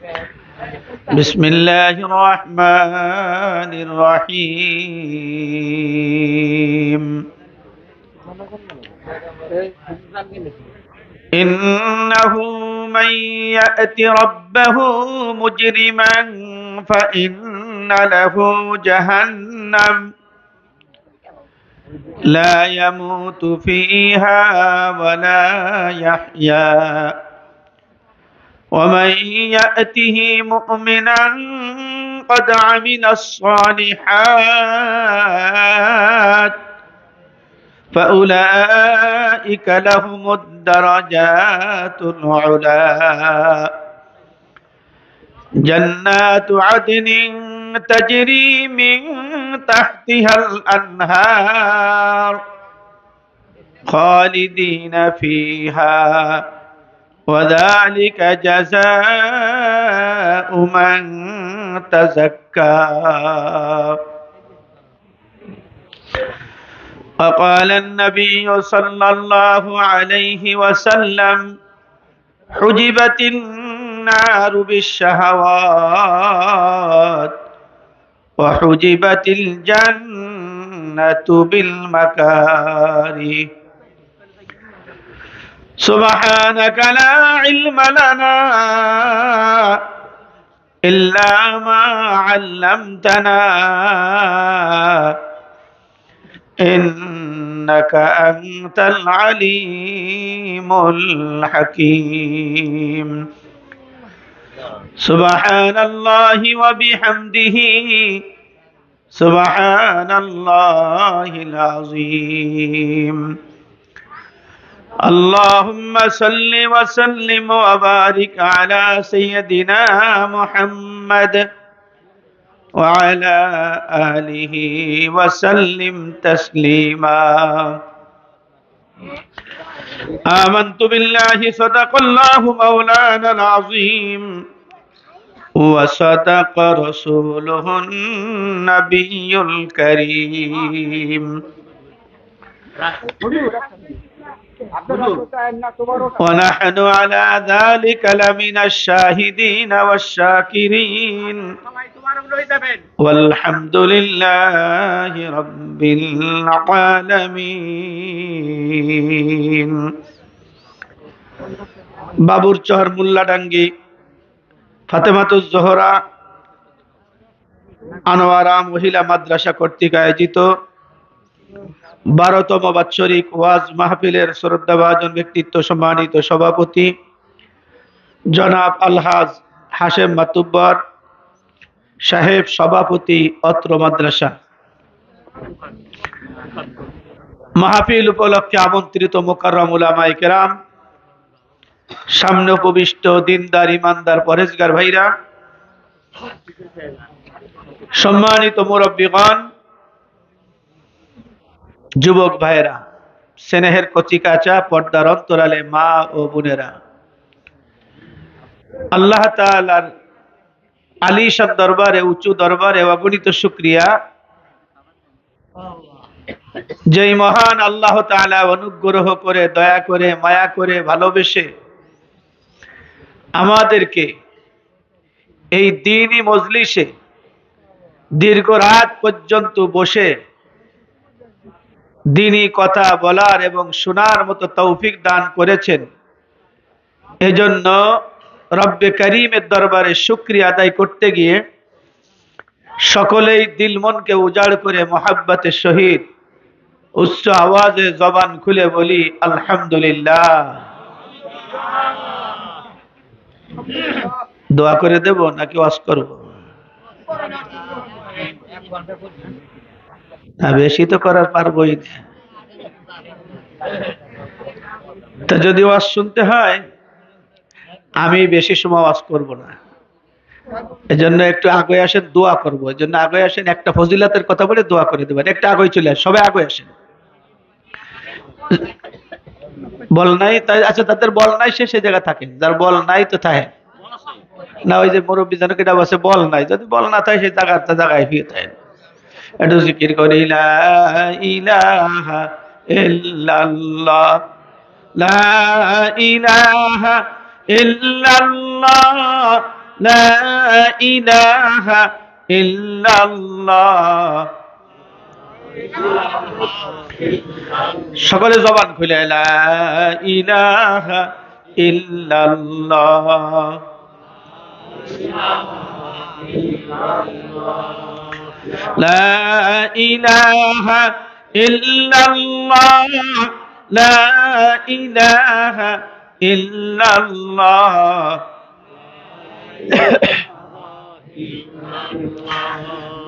بسم الله الرحمن الرحيم إنه من يأت ربه مجرما فإن له جهنم لا يموت فيها ولا يحيا ومن يأته مؤمنا قد عمل الصالحات فأولئك لهم الدرجات العلى جنات عدن تجري من تحتها الأنهار خالدين فيها وذلك جزاء من تزكى وقال النبي صلى الله عليه وسلم حجبت النار بالشهوات وحجبت الجنة بالمكاره سبحانك لا علم لنا إلا ما علمتنا إنك أنت العليم الحكيم سبحان الله وبحمده سبحان الله العظيم اللهم صل وسلم وبارك على سيدنا محمد وعلى آله وسلم تسليما آمنت بالله صدق الله مولانا العظيم وصدق رسوله النبي الكريم ونحن على ذلك لمن الشاهدين والشاكرين والحمد لله رب العالمين বাবুরচর মোল্লাডাঙ্গি ফাতেমাতুজ জোহরা আনোয়ারা মহিলা মাদ্রাসা কর্তৃক আয়োজিত 12তম বাৎসরিক ওয়াজ মাহফিলের শ্রদ্ধাভাজন ব্যক্তিত্ব সম্মানিত সভাপতি জনাব আলহাজ হাশেম মাতুব্বর সাহেব সভাপতি অত্র মাদ্রাসা মাহফিল উপলক্ষে আমন্ত্রিত মুকাররম উলামায়ে কেরাম সামনে উপবিষ্ট দিনদার ইমানদার পরেজগার ভাইরা সম্মানিত মুরব্বিগণ যুবক ভাইরা স্নেহের কচিকাচা পর্দার অন্তরালে মা ও বোনেরা আল্লাহ তাআলার আলিশান দরবারে উঁচু দরবারে অগণিত শুকরিয়া যেই মহান আল্লাহ তাআলা অনুগ্রহ করে দয়া করে মায়া করে ভালোবেসে আমাদেরকে এই দ্বীনি মজলিসে দীর্ঘ রাত পর্যন্ত বসে দ্বীনি কথা বলার এবং শোনার মতো তৌফিক দান করেছেন এজন্য রব্বে করিমের দরবারে শুকরিয়া আদায় করতে গিয়ে সকলেই দিল মনকে উজাড় করে মোহাব্বতের সহিত উচ্চ আওয়াজে জবান খুলে বলি আলহামদুলিল্লাহ। দোয়া করে দেব নাকি ওয়াজ করব? না, বেশি তো করার পারবোই না। তা যদি ওয়াজ শুনতে হয় আমি বেশি সময় ওয়াজ করব না, এজন্য একটু আগে আসেন, দোয়া করবো। এজন্য আগে আসেন, একটা ফজিলাতের কথা বলে দোয়া করে দেবেন। একটা আগে চলে আসেন, সবাই আগে আসেন। বল নাই তাই আচ্ছা, তাদের বল নাই সে জায়গা থাকেন, যার বল নাই তো থাকেন না। ওই যে মুরব্বী জনকে বসে বল নাই, যদি বল না থাকে সেই জায়গায় ফিরে থাকেন। একটু জিকির করি লা ইলাহা ইল্লাল্লাহ, লা ইলাহা ইল্লাল্লাহ, লা ইলাহা ইল্লাল্লাহ। সকলে জবান খুলে লা ইলাহা ইল্লাল্লাহ। লা ইলাহা ইল্লাল্লাহ, লা ইলাহা ইল্লাল্লাহ।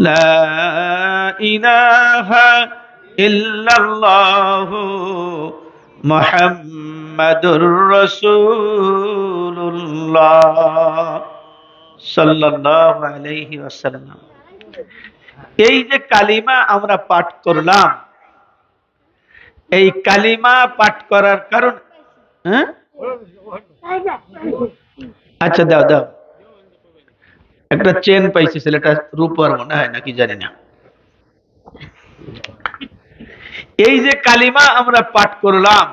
লা ইলাহা ইল্লাল্লাহ মুহাম্মাদুর রাসূলুল্লাহ সাল্লাল্লাহু আলাইহি ওয়াসাল্লাম। এই যে কালিমা আমরা পাঠ করলাম, এই কালিমা পাঠ করার কারণ, হ্যাঁ আচ্ছা দাও দাও, একটা চেন পাইছি, ছেলেটা রূপার মনে হয় নাকি জানি না। এই যে কালিমা আমরা পাঠ করলাম,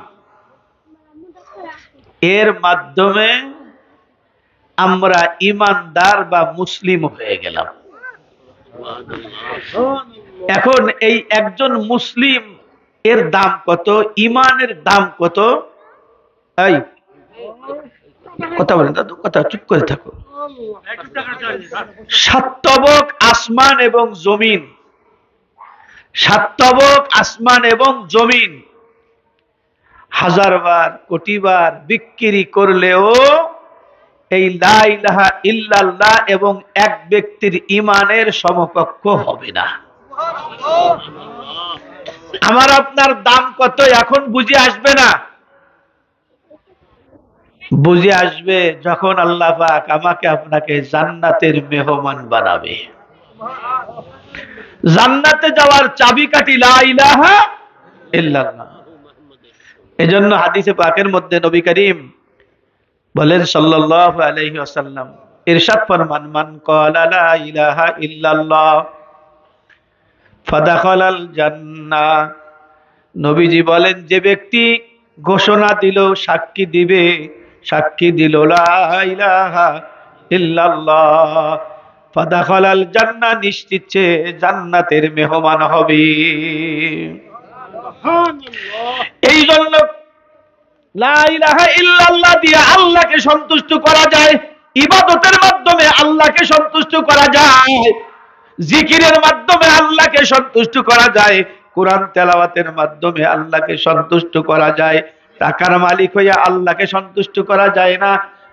এর মাধ্যমে আমরা ইমানদার বা মুসলিম হয়ে গেলাম। এখন এই একজন মুসলিম এর দাম কত, ইমানের দাম কত? এই কথা বলেন দাদু, কথা চুপ করে থাকো। সাতবক আসমান এবং জমিন, সাতবক আসমান এবং জমিন হাজারবার কোটিবার বিক্রি করলেও এই লা ইলাহা ইল্লাল্লাহ এবং এক ব্যক্তির ইমানের সমকক্ষ হবে না। আমার আপনার দাম কত এখন বুঝে আসবে না, বুঝে আসবে যখন আল্লাহ পাক আমাকে আপনাকে জান্নাতের মেহমান বানাবে। জান্নাতে যাওয়ার চাবিকাঠি লা ইলাহা ইল্লাল্লাহ। এজন্য হাদিসে পাকের মধ্যে নবী করিম বলেন সাল্লাল্লাহু আলাইহি ওয়াসাল্লাম, ইরশাদ ফরমান, মান ক্বালা লা ইলাহা ইল্লাল্লাহ ফাদাখালাল জান্নাহ। নবীজি বলেন, যে ব্যক্তি ঘোষণা দিল, সাক্ষী দিবে, সাক্ষী দিল লা ইলাহা ইল্লাল্লাহ, ফাদাখালাল জান্নাহ, নিশ্চিত সে জান্নাতের মেহমান হবে। এই জন্য লা ইলাহা ইল্লাল্লাহ দিয়ে আল্লাহকে সন্তুষ্ট করা যায়, ইবাদতের মাধ্যমে আল্লাহকে সন্তুষ্ট করা যায়, জিকিরের মাধ্যমে আল্লাহকে সন্তুষ্ট করা যায়, কোরআন তেলাওয়াতের মাধ্যমে আল্লাহকে সন্তুষ্ট করা যায়। টাকার মালিক হইয়া আল্লাহকে সন্তুষ্ট করা যায় না,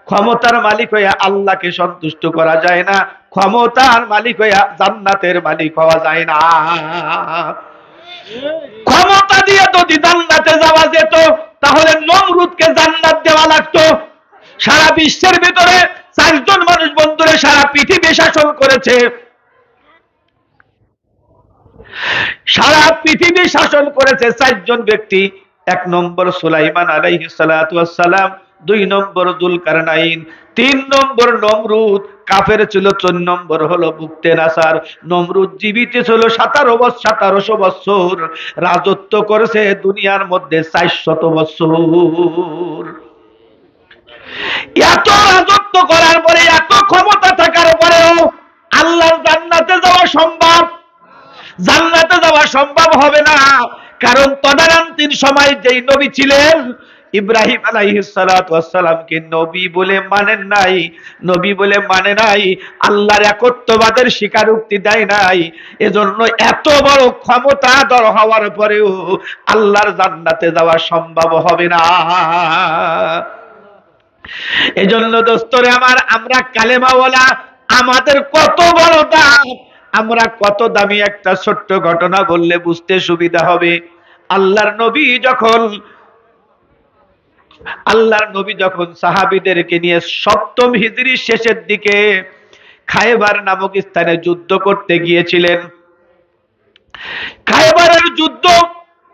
ক্ষমতার মালিক হইয়া আল্লাহকে সন্তুষ্ট করা যায় না, ক্ষমতার মালিক হইয়া জান্নাতের মালিক হওয়া যায় না। ক্ষমতা দিয়ে যদি জান্নাতে যাওয়া যেত তাহলে নমরুদকে জান্নাত দেওয়া লাগতো। সারা বিশ্বের ভিতরে 4 জন মানুষ বন্ধুরে সারা পৃথিবী শাসন করেছে, সারা পৃথিবী শাসন করেছে 4 জন ব্যক্তি। 1 নম্বর সুলাইমান আলাইহিস সালাতু ওয়াস সালাম, 2 নম্বর যুলকারনাইন, 3 নম্বর নমরুদ। কাফের ছিল 4 নম্বর হলো বুকতে নাসার। নমরুদ জীবিত ছিল 1700 বছর, রাজত্ব করেছে দুনিয়ার মধ্যে 400 বছর। এত রাজত্ব করার পরে, এত ক্ষমতা থাকার পরেও আল্লাহর জান্নাতে যাওয়া সম্ভব? জান্নাতে যাওয়া সম্ভব হবে না, কারণ তদানীন্তন সময় যেই নবী ছিলেন ইব্রাহিম আলাইহিস সালাতু ওয়াস সালামকে নবী বলে মানেন নাই, নবী বলে মানে নাই, আল্লাহর একত্ববাদের স্বীকারোক্তি দেয় নাই। এজন্য এত বড় ক্ষমতাধর হওয়ার পরেও আল্লাহর জান্নাতে যাওয়া সম্ভব হবে না। এজন্য দোস্তরে আমার, আমরা কালেমাওয়ালা, আমাদের কত বড় দাম, আমরা কত দামি। একটা ছোট্ট ঘটনা বললে বুঝতে সুবিধা হবে। আল্লাহর নবী যখন সাহাবীদেরকে নিয়ে 7ম হিজরির শেষের দিকে খায়বার নামক স্থানে যুদ্ধ করতে গিয়েছিলেন, খায়বারের যুদ্ধ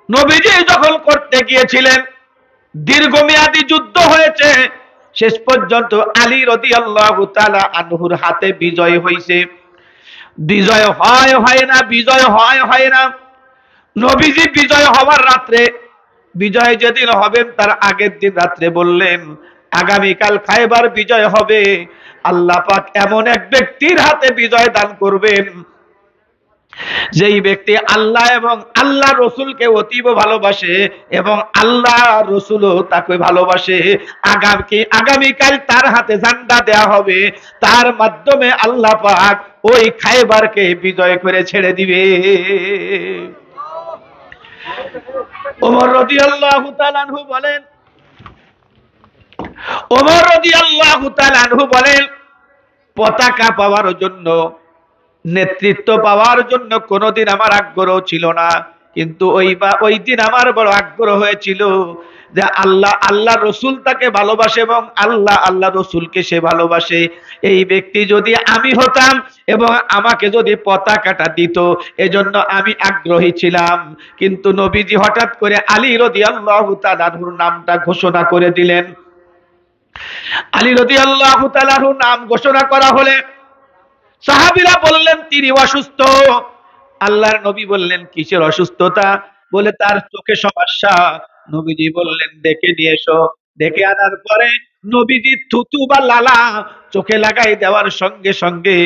নবীজি যখন করতে গিয়েছিলেন, দীর্ঘমেয়াদী যুদ্ধ হয়েছে। শেষ পর্যন্ত আলী রাদিয়াল্লাহু তাআলা আনহুর হাতে বিজয় হয়েছে। বিজয় হয় না, বিজয় হয় না। নবীজি বিজয় হওয়ার রাত্রে, বিজয় যেদিন হবেন তার আগের দিন রাত্রে বললেন, আগামীকাল খায়বার বিজয় হবে, আল্লাহ পাক এমন এক ব্যক্তির হাতে বিজয় দান করবেন যেই ব্যক্তি আল্লাহ এবং আল্লাহ রসুলকে অতীব ভালোবাসে এবং আল্লাহ রসুলও তাকে ভালোবাসে। আগামীকাল তার হাতে ঝান্ডা দেয়া হবে, তার মাধ্যমে আল্লাহ পাক ওই খায়বারকে বিজয় করে ছেড়ে দিবে। ওমর রাদিয়াল্লাহু তাআলা আনহু বলেন, ওমর রাদিয়াল্লাহু তাআলা আনহু বলেন, পতাকা পাওয়ার জন্য, নেতৃত্ব পাওয়ার জন্য কোনোদিন আমার আগ্রহ ছিল না, কিন্তু ওই দিন আমার বড় আগ্রহ হয়েছিল যে আল্লাহ রসুল তাকে ভালোবাসে এবং আল্লাহ রসুলকে সে ভালোবাসে। এই ব্যক্তি যদি আমি হতাম এবং আমাকে যদি পতাকাটা দিত, এজন্য আমি আগ্রহী ছিলাম। কিন্তু নবীজি হঠাৎ করে আলী রাদিয়াল্লাহু তাআলা আনহুর নামটা ঘোষণা করে দিলেন। আলী রাদিয়াল্লাহু তাআলা আনহুর নাম ঘোষণা করা হলে সাহাবীরা বললেন তিনি অসুস্থ। আল্লাহর নবী বললেন কিসের অসুস্থতা? বলে তার চোখে সমস্যা। নবীজি বললেন ডেকে নিয়ে এসো। ডেকে আনার পরে নবীজি থুতু বা লালা চোখে লাগাই দেওয়ার সঙ্গে সঙ্গে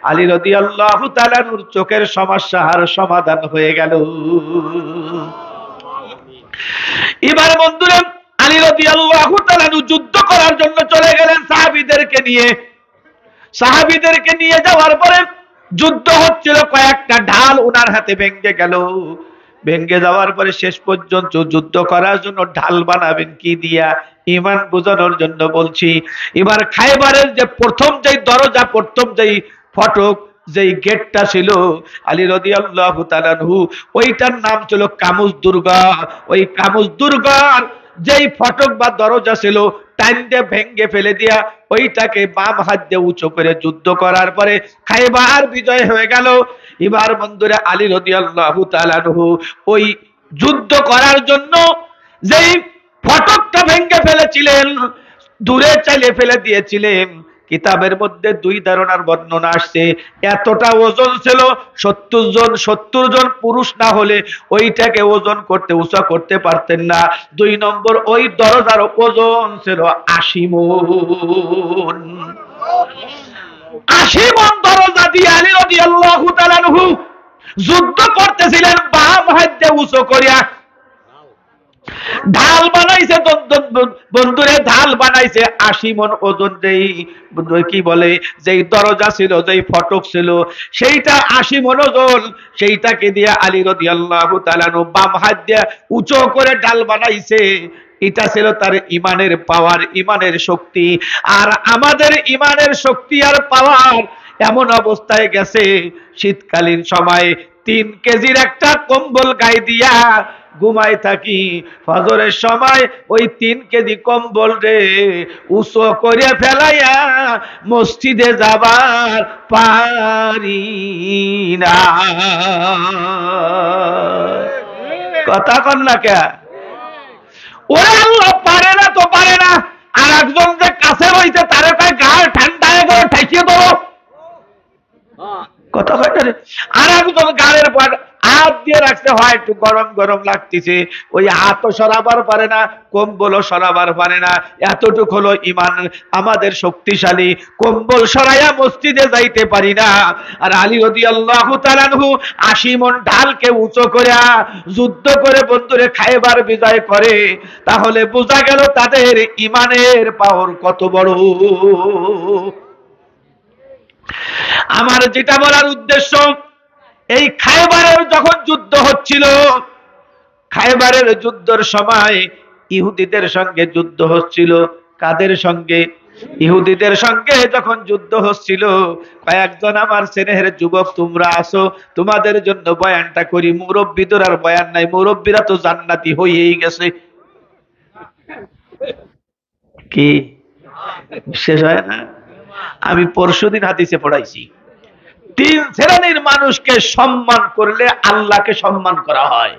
আলী রাদিয়াল্লাহু তাআলা নূর চোখের সমস্যার সমাধান হয়ে গেল। এবার বন্ধুরা আলী রাদিয়াল্লাহু তাআলা যুদ্ধ করার জন্য চলে গেলেন সাহাবীদেরকে নিয়ে যাওয়ার পরে যুদ্ধ হচ্ছিল, কয়েকটা ঢাল ওনার হাতে ভেঙে গেল। ভেঙে যাওয়ার পরে শেষ পর্যন্ত যুদ্ধ করার জন্য ঢাল বানাবেন কি দিয়া? ঈমান বোঝানোর জন্য বলছি। এবার খায়বারের যে প্রথম যেই দরজা, প্রথম যেই ফটক, যেই গেটটা ছিল আলী রাদিয়াল্লাহু তাআলা আনহু, ওইটার নাম ছিল কামুজ দুর্গা। ওই কামুজ দুর্গার যেই ফটক বা দরজা ছিল টাইনটা ভেঙ্গে ফেলে দিয়া ওইটাকে বাম হাত দিয়ে উঁচু করে যুদ্ধ করার পরে খায়বার বিজয় হয়ে গেল। এবার বন্ধুরা আলী রাদিয়াল্লাহু তাআলা আনহু ওই যুদ্ধ করার জন্য যেই ফটকটা ভেঙ্গে ফেলেছিলেন, দূরে চালিয়ে ফেলে দিয়েছিলেন, কিতাবের মধ্যে দুই ধারণার বর্ণনা আসছে। এতটা ওজন ছিল, 70 জন পুরুষ না হলে ওইটাকে ওজন করতে উঁচা করতে পারতেন না। 2 নম্বর ওই দরজার ওজন ছিল 80 মণ। 80 মণ দরজা দিয়ে আলী রাদিয়াল্লাহু তাআলা আনহু যুদ্ধ করতেছিলেন বাম হাত দিয়ে উঁচু করিয়া। ঢাল বানাইছে বন্ধুরে, ঢাল বানাইছে 80 মণ ওজন। কি বলে, যেই দরজা ছিল, যেই ফটক ছিল, সেইটা 80 মণ ওজন। সেইটাকে দিয়ে আলী রাদিয়াল্লাহু তাআলা বাম হাত দিয়ে উঁচু করে ঢাল বানাইছে। এটা ছিল তার ইমানের পাওয়ার, ইমানের শক্তি। আর আমাদের ইমানের শক্তি আর পাওয়ার এমন অবস্থায় গেছে, শীতকালীন সময় 3 কেজির একটা কম্বল গায়ে দিয়া ঘুমাই থাকি, ফজরের সময় ওই 3 কেজি কম্বল রে উঁচু করে ফেলাইয়া মসজিদে যাবার পারি না। কথা কন না কে? ওরে আল্লাহ পারে না তো পারে না, আর একজন যে কাছে রইছে তারে কয় গাল ঠান্ডায় করে ঠাইকিয়ে দেবো। কথা কয় না রে। আর একজন গালের পর হাত দিয়ে রাখতে হয়, একটু গরম গরম লাগতেছে, ওই হাতও সরাবার পারে না, কম্বলও সরাবার পারে না। এতটুকু হলো ইমান আমাদের শক্তিশালী, কম্বল সরাইয়া মসজিদে যাইতে পারি না। আর আলী রাদিয়াল্লাহু তাআলা আনহু 80 মণ ঢালকে উঁচু করে যুদ্ধ করে বন্ধুরে খায়বার বিজয় করে। তাহলে বোঝা গেল তাদের ইমানের পাওয়ার কত বড়। আমার যেটা বলার উদ্দেশ্য, এই খায়বারের যখন যুদ্ধ হচ্ছিল, খায়বারের যুদ্ধের সময় ইহুদিদের সঙ্গে যুদ্ধ হচ্ছিল। কাদের সঙ্গে? ইহুদিদের সঙ্গে যখন যুদ্ধ হচ্ছিল, কয়েকজন আমার স্নেহের যুবক তোমরা আসো, তোমাদের জন্য বয়ানটা করি। মুরব্বীদের আর বয়ান নাই, মুরব্বীরা তো জান্নাতি হয়েই গেছে। কি শেষ হয় না? আমি পরশুদিন হাদিসে পড়াইছি, 3 শ্রেণীর মানুষকে সম্মান করলে আল্লাহকে সম্মান করা হয়।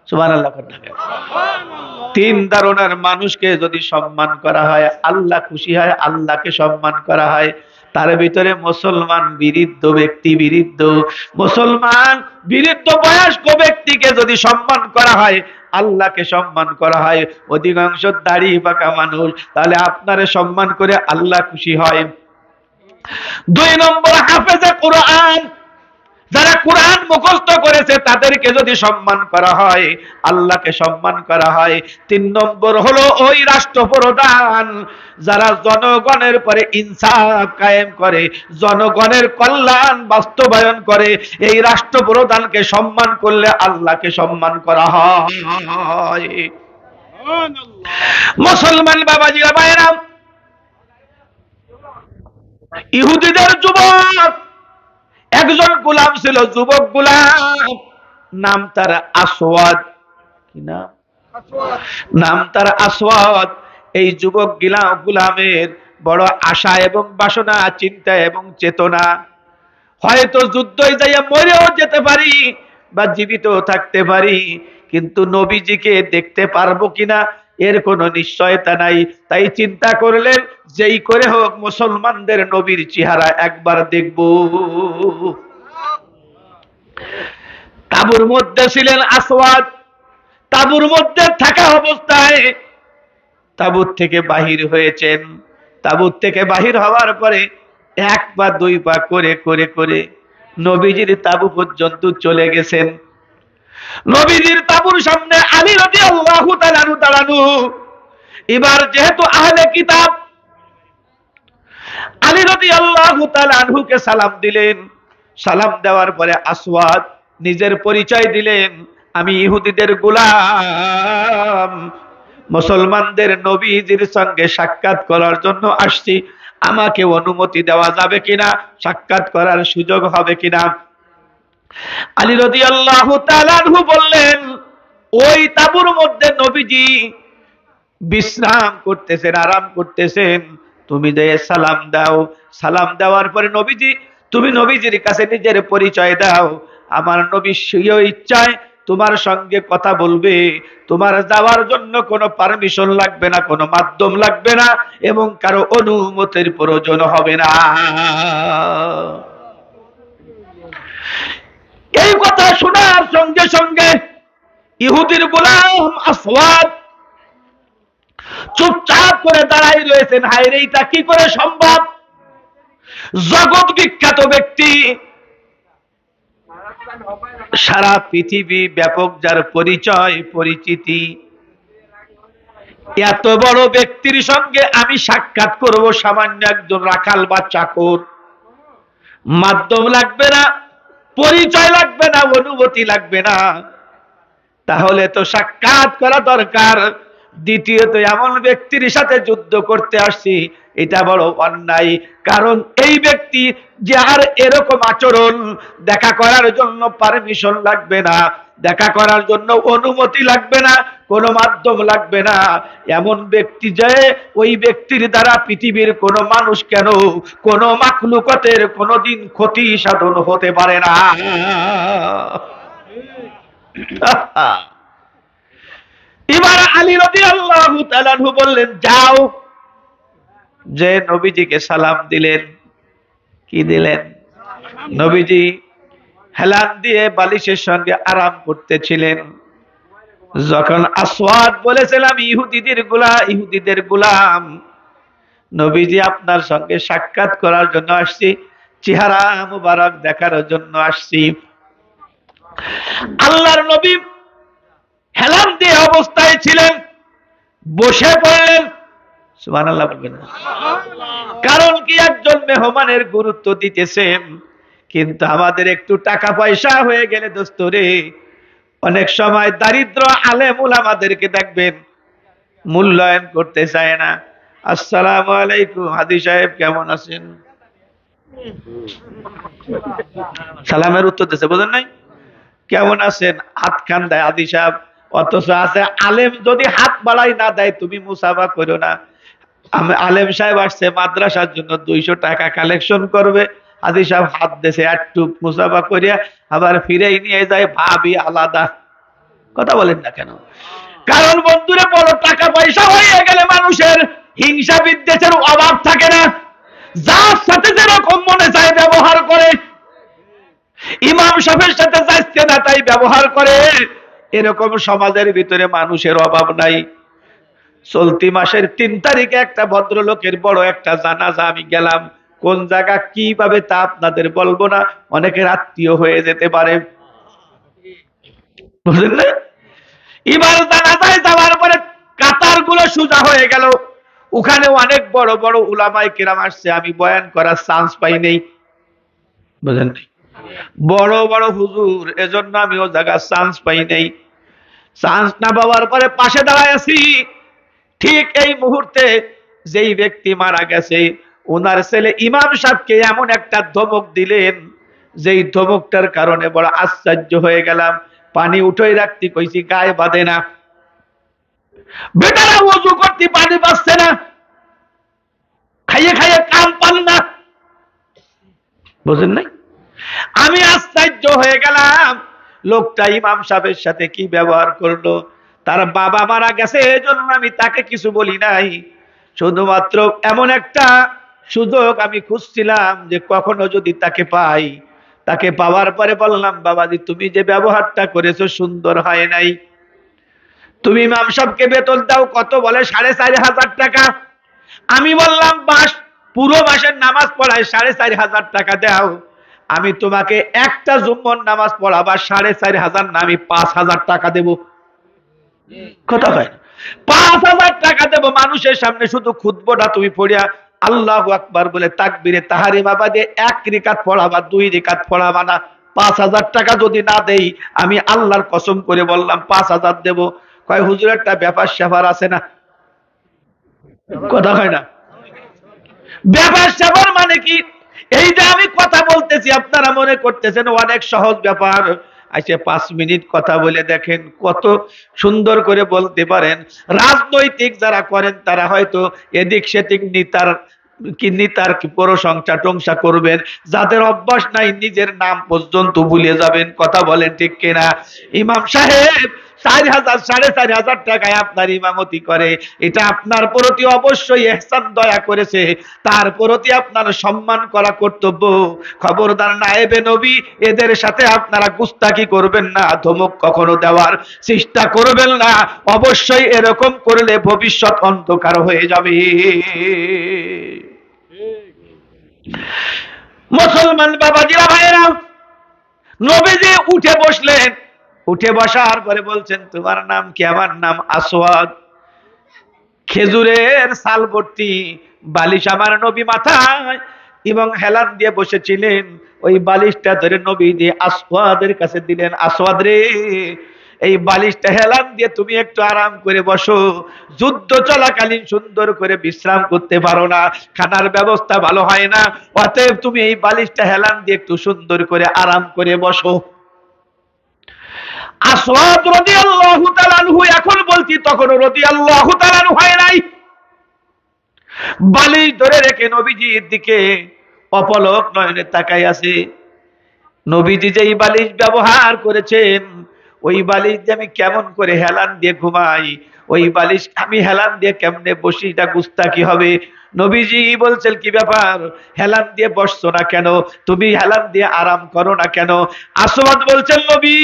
সুবহানাল্লাহ। 3 ধরনের মানুষকে যদি সম্মান করা হয় আল্লাহ খুশি হয়, আল্লাহকে সম্মান করা হয়। তার ভিতরে মুসলমান বিরুদ্ধ ব্যক্তি, মুসলমান বিরুদ্ধ বয়স্ক ব্যক্তিকে যদি সম্মান করা হয়, আল্লাহকে সম্মান করা হয়। অধিকাংশ দাড়ি পাকা মানুষ, তাহলে আপনারে সম্মান করে আল্লাহ খুশি হয়। দুই নম্বর হাফেজে কোরআন, যারা কোরআন মুখস্থ করেছে তাদেরকে যদি সম্মান করা হয়, আল্লাহকে সম্মান করা হয়। তিন নম্বর হলো ওই রাষ্ট্রপ্রধান যারা জনগণের পরে ইনসাফ কায়েম করে, জনগণের কল্যাণ বাস্তবায়ন করে। এই রাষ্ট্রপ্রধানকে সম্মান করলে আল্লাহকে সম্মান করা হয়। মুসলমান বাবাজিরা ভাইরা, ইহুদিদের যুবক একজন গোলাম ছিল, যুবক গোলাম, নাম তার আসওয়াদ। কি নাম? নাম তার আসওয়াদ। এই যুবক গোলামের বড় আশা এবং বাসনা, চিন্তা এবং চেতনা। হয়তো যুদ্ধে যাইয়া মরেও যেতে পারি বা জীবিত থাকতে পারি, কিন্তু নবীজিকে দেখতে পারবো কিনা এর কোনো নিশ্চয়তা নাই। তাই চিন্তা করলেন যেই করে হোক মুসলমানদের নবীর চেহারা একবার দেখব। তাঁবুর মধ্যে ছিলেন আসওয়াদ। তাঁবুর মধ্যে থাকা অবস্থায় তাঁবুর থেকে বাহির হয়েছেন। তাঁবুর থেকে বাহির হওয়ার পরে এক পা দুই পা করে করে করে নবীজির তাঁবু পর্যন্ত চলে গেছেন। নবীজির তাঁবুর সামনে আলী রাদিয়াল্লাহু তাআলা দাঁড়ানো। এবার যেহেতু আহলে কিতাব, আলী রাদিয়াল্লাহু তাআলা আনহুকে সালাম দিলেন। সালাম দেওয়ার পরে আসওয়াদ নিজের পরিচয় দিলেন, আমি ইহুদিদের গোলাম, মুসলমানদের নবীজির সঙ্গে সাক্ষাৎ করার জন্য আসছি। আমাকে অনুমতি দেওয়া যাবে কিনা, সাক্ষাৎ করার সুযোগ হবে কিনা? আলী রাদিয়াল্লাহু তাআলা আনহু বললেন, ওই তাঁবুর মধ্যে নবীজি বিশ্রাম করতেছেন, আরাম করতেছেন, তুমি যে সালাম দাও। সালাম দেওয়ার পরে তুমি নবীজির কাছে নিজের পরিচয় দাও। আমার নবী স্বীয় ইচ্ছায় তোমার সঙ্গে কথা বলবে। তোমার যাওয়ার জন্য কোনো পারমিশন লাগবে না, কোনো মাধ্যম লাগবে না, এবং কারো অনুমতির প্রয়োজন হবে না। এই কথা শোনার সঙ্গে সঙ্গে ইহুদির গোলাম আসওয়াদ চুপচাপ করে দাঁড়াই রয়েছেন। হায়রে, এটা কি করে সম্ভব? জগৎ বিখ্যাত ব্যক্তি, সারা পৃথিবী ব্যাপক যার পরিচয় পরিচিতি, এত বড় ব্যক্তির সঙ্গে আমি সাক্ষাৎ করব সামান্য একজন রাখাল বা চাকর? মাধ্যম লাগবে না, পরিচয় লাগবে না, অনুমতি লাগবে না, তাহলে তো সাক্ষাৎ করা দরকার। দ্বিতীয়ত এমন ব্যক্তির সাথে যুদ্ধ করতে আসছি, এটা বড় অন্যায়। কারণ এই ব্যক্তি যার এরকম আচরণ, দেখা করার জন্য পারমিশন লাগবে না, দেখা করার জন্য অনুমতি লাগবে না, কোনো মাধ্যম লাগবে না, এমন ব্যক্তি যে ওই ব্যক্তির দ্বারা পৃথিবীর কোনো মানুষ কেন, কোনো মাখলুকাতের কোনোদিন ক্ষতি সাধন হতে পারে না। এবার আলী রাদিয়াল্লাহু তাআলা আনহু বললেন, যাও। যে নবীজিকে সালাম দিলেন, কি দিলেন? নবীজি হেলান দিয়ে বালিশের সঙ্গে আরাম করতেছিলেন। যখন আসওয়াদ বলেছিলাম ইহুদিদের গোলাম, নবীজি আপনার সঙ্গে সাক্ষাৎ করার জন্য আসছি, চেহারা মুবারক দেখার জন্য আসছি। আল্লাহর নবী হেলান দিয়ে অবস্থায় ছিলেন, বসে পড়লেন। সুবহানাল্লাহ বলবেন না? কারণ কি, একজন মেহমানের গুরুত্ব দিতেছেন। কিন্তু আমাদের একটু টাকা পয়সা হয়ে গেলে দোস্তরে, অনেক সময় দারিদ্র আলেম উলামাদেরকে দেখবেন মূল্যায়ন করতে চায় না। আসসালামু আলাইকুম হাদি সাহেব, কেমন আছেন? সালামের উত্তর দিচ্ছে, বুঝেন নাই? কেমন আছেন? হাত খান দেয় হাদি সাহেব। অথচ আছে আলেম যদি হাত বাড়াই না দেয়, তুমি মুসাফা করো না। আলেম সাহেব আসছে মাদ্রাসার জন্য 200 টাকা কালেকশন করবে, হাদি সাহেব হাত দেশে একটু মুসাফা করিয়া আবার ফিরেই নিয়ে যায়, ভাবি আলাদা। কথা বলেন না কেন? কারণ বন্ধুরে, বড় টাকা পয়সা হয়ে গেলে মানুষের হিংসা বিদ্বেষের অভাব থাকে না। যার সাথে যেরকম মনে চায় ব্যবহার করে, ইমাম সাহেবের সাথে যাচ্ছে না তাই ব্যবহার করে, এরকম সমাজের ভিতরে মানুষের অভাব নাই। চলতি মাসের 3 তারিখে একটা ভদ্রলোকের বড় একটা জানাজা আমি গেলাম। কোন জায়গা কিভাবে তা আপনাদের বলবো না, অনেকের আত্মীয় হয়ে যেতে পারে, বুঝলেন না? এবার জানাজায় যাওয়ার পরে কাতার গুলো সোজা হয়ে গেল, ওখানে অনেক বড় বড় উলামায়ে কেরাম আসছে, আমি বয়ান করার চান্স পাই নাই, বুঝলেন? বড় বড় হুজুর, এজন্য আমি ও জায়গায় চান্স পাই নাই। চান্স না পাওয়ার পরে পাশে দাঁড়ায় আছি। ঠিক এই মুহূর্তে যেই ব্যক্তি মারা গেছে ওনার ছেলে ইমাম সাহেবকে এমন একটা ধমক দিলেন, যেই ধমকটার কারণে বড় আশ্চর্য হয়ে গেলাম। পানি উঠেই রাখতে কইছি, গায়ে বাঁধে না, বেটারা ওযু করতে পানি পাচ্ছে না, খাইয়ে খাইয়ে কাম পান না, বুঝেন নাই? আমি আশ্চর্য হয়ে গেলাম, লোকটা ইমাম সাহেবের সাথে কি ব্যবহার করলো। তার বাবা মারা গেছে, এজন্য আমি তাকে কিছু বলি নাই, শুধুমাত্র এমন একটা সুযোগ আমি খুঁজছিলাম যে কখনো যদি তাকে পাই। তাকে পাওয়ার পরে বললাম, বাবাজি তুমি যে ব্যবহারটা করেছো সুন্দর হয় নাই। তুমি ইমাম সাহেবকে বেতন দাও কত? বলে 4,500 টাকা। আমি বললাম, মাস পুরো মাসের নামাজ পড়ায় 4,500 টাকা দাও, আমি তোমাকে একটা জুম্মর নামাজ পড়াবার 4,500 না, আমি 5,000 টাকা দেব। কথা হয় 5,000 টাকা দেব, মানুষের সামনে শুধু খুতবাটা তুমি পড়িয়া আল্লাহু আকবার বলে তাকবীরে তাহরিমা বাদে 1 রাকাত পড়াবা, 2 রাকাত পড়াবা না। 5,000 টাকা যদি না দেই, আমি আল্লাহর কসম করে বললাম 5,000 দেব। কয় হুজুর একটা ব্যাপার স্যাপার আছে না? কথা হয় না? ব্যাপার স্যাপার মানে কি? এই যে আমি কথা বলতেছি আপনারা মনে করতেছেন অনেক সহজ ব্যাপার। আচ্ছা 5 মিনিট কথা বলে দেখেন কত সুন্দর করে বলতে পারেন। রাজনৈতিক যারা করেন তারা হয়তো এদিক সেদিক নেতার প্রশংসা টংসা করবেন, যাদের অভ্যাস নাই নিজের নাম পর্যন্ত ভুলে যাবেন। কথা বলেন ঠিক কিনা? ইমাম সাহেব 4,000 4,500 টাকায় আপনার ইমামতি করে, এটা আপনার প্রতি অবশ্যই ইহসান দয়া করেছে, তার প্রতি আপনার সম্মান করা কর্তব্য। খবরদার নায়েবে নবী এদের সাথে আপনারা গুস্তাকি করবেন না, ধমক কখনো দেওয়ার চেষ্টা করবেন না। অবশ্যই এরকম করলে ভবিষ্যৎ অন্ধকার হয়ে যাবে। মুসলমান বাবাজিরা ভাইয়েরা, নবীজি উঠে বসলেন। উঠে বসার পরে বলছেন, তোমার নাম কি? আমার নাম আসওয়াদ। খেজুরের ছাল ভর্তি বালিশ আমার নবী মাথায় এবং হেলান দিয়ে বসেছিলেন। ওই বালিশটা ধরে নবীজি আসওয়াদের কাছে দিলেন, আসওয়াদ রে, এই বালিশটা হেলান দিয়ে তুমি একটু আরাম করে বসো। যুদ্ধ চলাকালীন সুন্দর করে বিশ্রাম করতে পারো না, খানার ব্যবস্থা ভালো হয় না, অতএব তুমি এই বালিশটা হেলান দিয়ে একটু সুন্দর করে আরাম করে বসো। আসওয়াদ রাদিয়াল্লাহু তাআলা আনহু, এখন বলছি তখনও রাদিয়াল্লাহু তাআলা আনহু হয় নাই, বালিশ ধরে রেখে নবীজির দিকে অপলক নয়নে তাকায় আছে। নবীজি যেই বালিশ ব্যবহার করেছেন, ওই বালিশ দিয়ে আমি কেমন করে হেলান দিয়ে ঘুমাই, ওই বালিশ আমি হেলান দিয়ে কেমনে বসি, এটা গুস্তাকি হবে। নবীজি বলছেন, কি ব্যাপার, হেলান দিয়ে বসছো না কেন? তুমি হেলান দিয়ে আরাম করো না কেন? আসওয়াদ বলছেন, নবী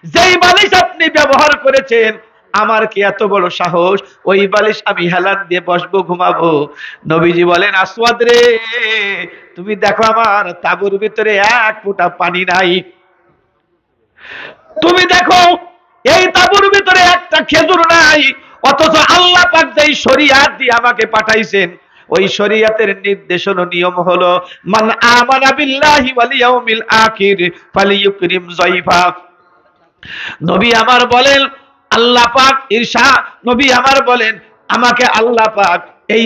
যেই বালিশ আপনি ব্যবহার করেছেন, আমার কি এত বড় সাহস ওই বালিশ আমি হেলান দিয়ে বসবো, ঘুমাবো? নবীজি বলেন, আসওয়াদ রে, তুমি দেখো আমার তাঁবুর ভিতরে 1 ফোঁটা পানি নাই। তুমি দেখো এই তাঁবুর ভিতরে একটা খেজুর নাই, অথচ আল্লাহ পাক যেই শরীয়ত দিয়ে আমাকে পাঠাইছেন, ওই শরীয়তের নির্দেশন নিয়ম হলো, মান আমানা বিল্লাহি ওয়াল ইয়াউমিল আখির ফালিয়ুকরিম যায়ফা। নবী আমার বলেন, আল্লাহ পাক ইরশাদ, নবী আমার বলেন, আমাকে আল্লাহ পাক এই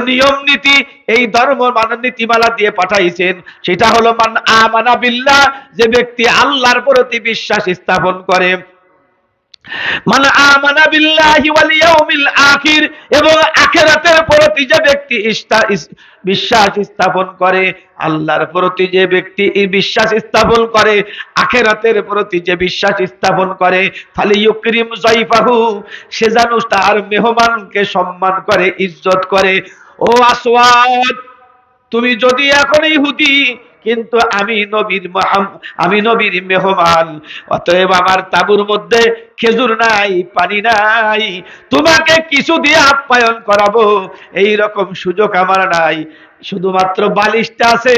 নিয়ম নীতি, এই ধর্ম নীতিমালা দিয়ে পাঠাইছেন। সেটা হলো মান আমানা বিল্লাহ, যে ব্যক্তি আল্লাহর প্রতি বিশ্বাস স্থাপন করে, মান আমানা বিল্লাহি ওয়াল ইয়াউমিল আখির, এবং আখিরাতের প্রতি যে ব্যক্তি বিশ্বাস স্থাপন করে, আল্লাহর প্রতি যে ব্যক্তি বিশ্বাস স্থাপন করে, আখিরাতের প্রতি যে বিশ্বাস স্থাপন করে, ফালিয়ুকরিম যায়ফাহু, সে যেন তার মেহমানকে সম্মান করে, ইজ্জত করে। ও আসওয়াদ, তুমি যদি এখন ইহুদি, কিন্তু আমি নবীর মেহমান, অতএব আমার তাঁবুর মধ্যে খেজুর নাই, পানি নাই, তোমাকে কিছু দিয়ে আপ্যায়ন করাবো এই রকম সুযোগ আমার নাই। শুধুমাত্র বালিশটা আছে,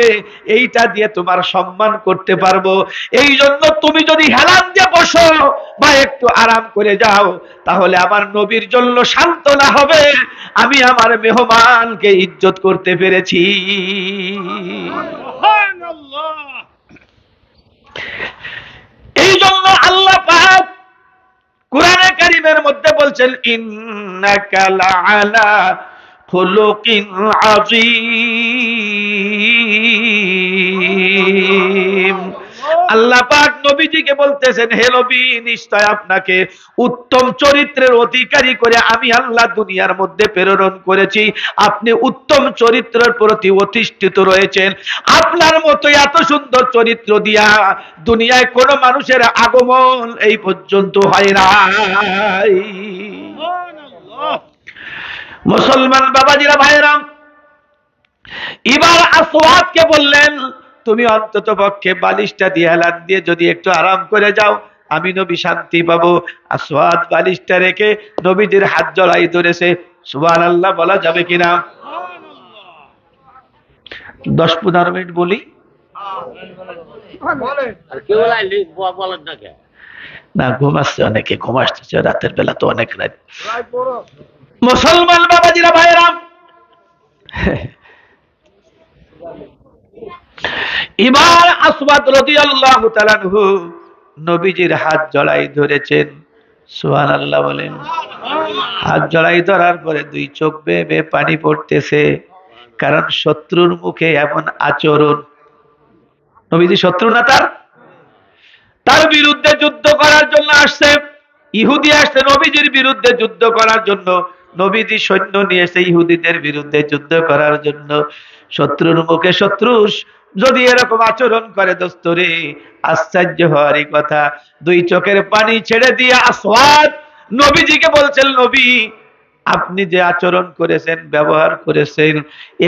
এইটা দিয়ে তোমার সম্মান করতে পারবো। এই জন্য তুমি যদি হেলান দিয়ে বসো বা একটু আরাম করে যাও, তাহলে আমার নবীর জন্য সান্ত্বনা হবে, আমি আমার মেহমানকে ইজ্জত করতে পেরেছি। এই জন্য আল্লাহ পাক কুরআনে কারীমের মধ্যে বলছেন, ইন্নাকা লাআলা খুলুকিন আযীম। আল্লাহ পাক নবীজিকে বলতেছেন, হে নবী, নিশ্চয় আপনাকে উত্তম চরিত্রের অধিকারী করে আমি আল্লাহ দুনিয়ার মধ্যে প্রেরণ করেছি। আপনি উত্তম চরিত্রের প্রতি অধিষ্ঠিত রয়েছেন। আপনার মতো এত সুন্দর চরিত্র দিয়া দুনিয়ায় কোন মানুষের আগমন এই পর্যন্ত হয় নাই। মুসলমান বাবাজিরা, ভাইরা, এবার আসওয়াদকে বললেন, তুমি অন্তত পক্ষে বালিশটা দিয়ে হেলান দিয়ে যদি একটু আরাম করে যাও, আমি নবী শান্তি পাবো। আসওয়াদ বালিশটা রেখে নবীজির হাত জড়াই ধরেছে। সুবহানাল্লাহ বলা যাবে কিনা? 10-15 মিনিট বলি না, ঘুম আসছে অনেকে, ঘুম আসতেছে রাতের বেলা তো অনেক রাত। মুসলমান বাবাজিরা, ভাইরা, এবার আসওয়াদ রাদিয়াল্লাহু তাআলা আনহু নবীজির হাত জড়াই ধরেছেন। সুবহানাল্লাহ বলেন। হাত জড়াই ধরার পরে দুই চোখ বেয়ে বেয়ে পানি পড়তেছে, কারণ শত্রুর মুখে এমন আচরণ। নবীজি শত্রু না তার বিরুদ্ধে যুদ্ধ করার জন্য আসছে। ইহুদি আসছে নবীজির বিরুদ্ধে যুদ্ধ করার জন্য। নবীজি সৈন্য নিয়ে এসে ইহুদিদের বিরুদ্ধে যুদ্ধ করার জন্য। শত্রুর মুখে শত্রু যদি এরকম আচরণ করে, দোস্তরে, আশ্চর্য হওয়ারই কথা। দুই চোখের পানি ছেড়ে দিয়ে আসওয়াদ নবীজিকে বলছেন, নবী, আপনি যে আচরণ করেছেন, ব্যবহার করেছেন,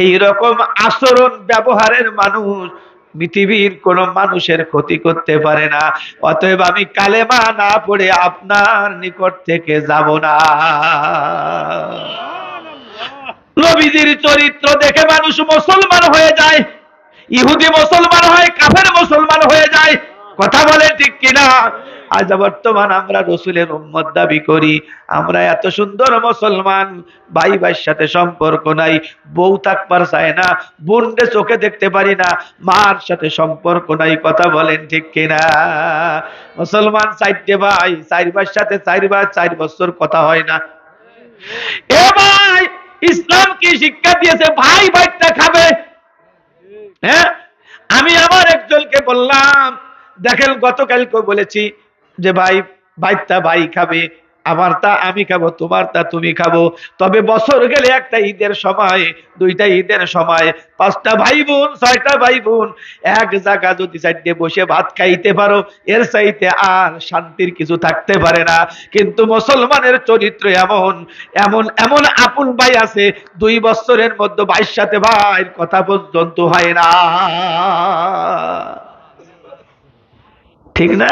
এই রকম আচরণ ব্যবহারের মানুষ পৃথিবীর কোন মানুষের ক্ষতি করতে পারে না। অতএব আমি কালেমা না পড়ে আপনার নিকট থেকে যাব না। নবীজির চরিত্র দেখে মানুষ মুসলমান হয়ে যায়। ইহুদি মুসলমান হয়, কাফের মুসলমান হয়ে যায়। কথা বলে ঠিক কিনা? আজ বর্তমান আমরা রসুলের উম্মত দাবি করি, আমরা এত সুন্দর মুসলমান, ভাই ভাইয়ের সাথে সম্পর্ক নাই, বউ থাকবার চায় না, বোনকে চোখে দেখতে পারি না, মার সাথে সম্পর্ক নাই। কথা বলেন ঠিক কিনা? মুসলমান 4টে ভাই, 4 ভাইয়ের সাথে 4 বছর কথা হয় না। এ ভাই, ইসলাম কি শিক্ষা দিয়েছে? ভাই ভাইটা খাবে। হ্যাঁ, আমি আমার একজনকে বললাম, দেখেন গতকালকে বলেছি যে ভাই ভাইটা ভাই খাবে, আমারটা আমি খাবো, তোমারটা তুমি খাবো। তবে বছর গেলে একটা ঈদের সময়, 2টা ঈদের সময়, 5টা ভাই বোন, 6টা ভাই বোন এক জায়গা যদি 4টে বসে ভাত খাইতে পারো, এর চাইতে আর শান্তির কিছু থাকতে পারে না। কিন্তু মুসলমানের চরিত্র এমন, এমন এমন আপন ভাই আছে, 2 বছরের মধ্যে ভাইয়ের সাথে ভাইয়ের কথা পর্যন্ত হয় না। ঠিক না?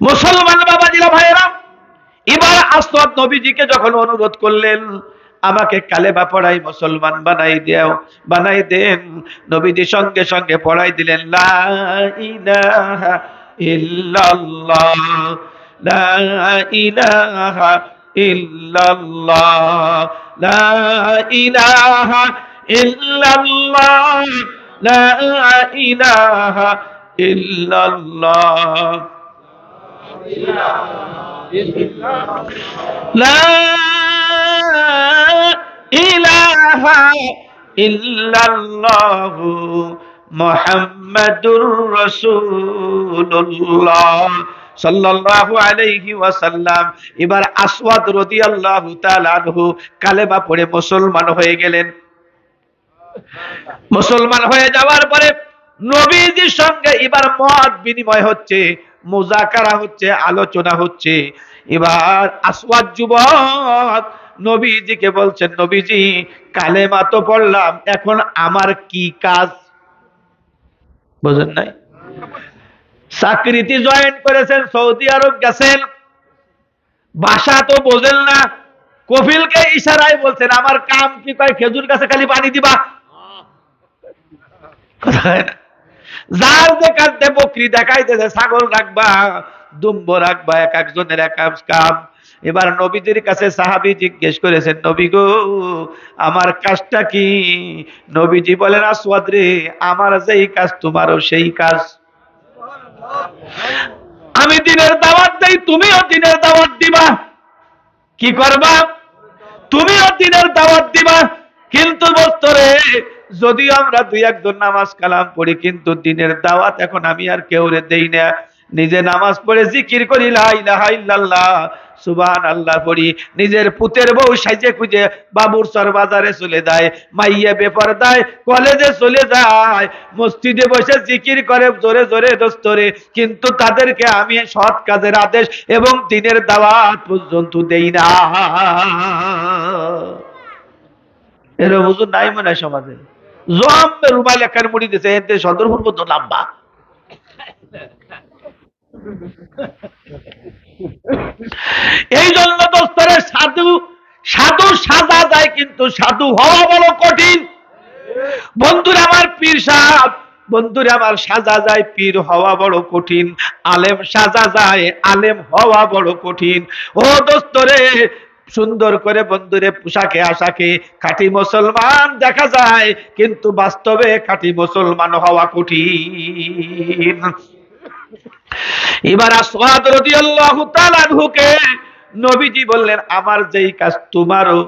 মুসলমান বাবাজিরা, ভাইয়েরা, এবার আসওয়াদ নবীজিকে যখন অনুরোধ করলেন, আমাকে কালেমা পড়াই মুসলমান বানাই দেন, নবীজি সঙ্গে সঙ্গে পড়াই দিলেন, লা ইলাহা ইল্লাল্লাহ, লা ইলাহা ইল্লাল্লাহ, লা ইলাহা ইল্লাল্লাহ, লা ইলাহা ইল্লাল্লাহ, লা ইলাহা ইল্লাল্লাহ মুহাম্মাদুর রাসূলুল্লাহ সাল্লাল্লাহু আলাইহি ওয়াসাল্লাম। এবার আসওয়াদ রাদিয়াল্লাহু তাআলা আনহু কালেমা পড়ে মুসলমান হয়ে গেলেন। মুসলমান হয়ে যাওয়ার পরে নবীজির সঙ্গে এবার মত বিনিময় হচ্ছে, মুযাকারা হচ্ছে, আলোচনা হচ্ছে। এবার আসওয়াদ যুবক নবীজিকে বলছেন, নবীজি, কালেমা তো পড়লাম, এখন আমার কি কাজ? বুঝেন নাই? চাকরিতে জয়েন করেছেন, সৌদি আরব গেছেন, ভাষা তো বোঝেন না, কফিলকে ইশারায় বলছেন আমার কাম কি, কয় খেজুর গাছে খালি পানি দিবা। কথা হয় না? যার যে কাঁদতে বকরি দেখাইতেছে, ছাগল রাখবা, দুম্ব রাখবা, এক একজনের এক এক কাম। এবার নবীজির কাছে সাহাবী জিজ্ঞেস করেছেন, নবী গো আমার কাজটা কি? নবীজি বলেন, আসওয়াদ রে, আমার যেই কাজ তোমারও সেই কাজ। আমি দিনের দাওয়াত দেই, তুমিও দিনের দাওয়াত দিবা। কি করবা? তুমিও দিনের দাওয়াত দিবা। কিন্তু বস্তরে যদিও আমরা দুই একজন নামাজ কালাম পড়ি, কিন্তু দিনের দাওয়াত এখন আমি আর কেউরে দেই না। নিজে নামাজ পড়ে জিকির করি, লা ইলাহা ইল্লাল্লাহ সুবহানাল্লাহ পড়ি। নিজের পুতের বউ সাইজে খুঁজে বাবুর চর বাজারে চলে যায়, মাইয়া বেপরদায় কলেজে চলে যায়, মসজিদে বসে জিকির করে জোরে জোরে দোস্তরে, কিন্তু তাদেরকে আমি সৎ কাজের আদেশ এবং দিনের দাওয়াত পর্যন্ত দেই না। এর হুজুর নাই মনে হয় সমাজে। জম্বে রুমাল একার মুড়ি দিছে, এতে সদর পর্যন্ত লম্বা। এই জন্য দোস্তরে সাধু সাধু সাজা যায়, কিন্তু সাধু হওয়া বড় কঠিন। বন্ধুরা আমার, পীর সাহেব, বন্ধুরা আমার, সাজা যায়, পীর হওয়া বড় কঠিন। আলেম সাজা যায়, আলেম হওয়া বড় কঠিন। ও দোস্তরে, সুন্দর করে বন্ধুরে পোশাকে আশাকে খাঁটি মুসলমান দেখা যায়, কিন্তু বাস্তবে খাঁটি মুসলমান হওয়া কঠিন। এবার আসওয়াদ রাদিয়াল্লাহু তাআলা আনহুকে নবীজি বললেন, আমার যেই কাজ তোমারও।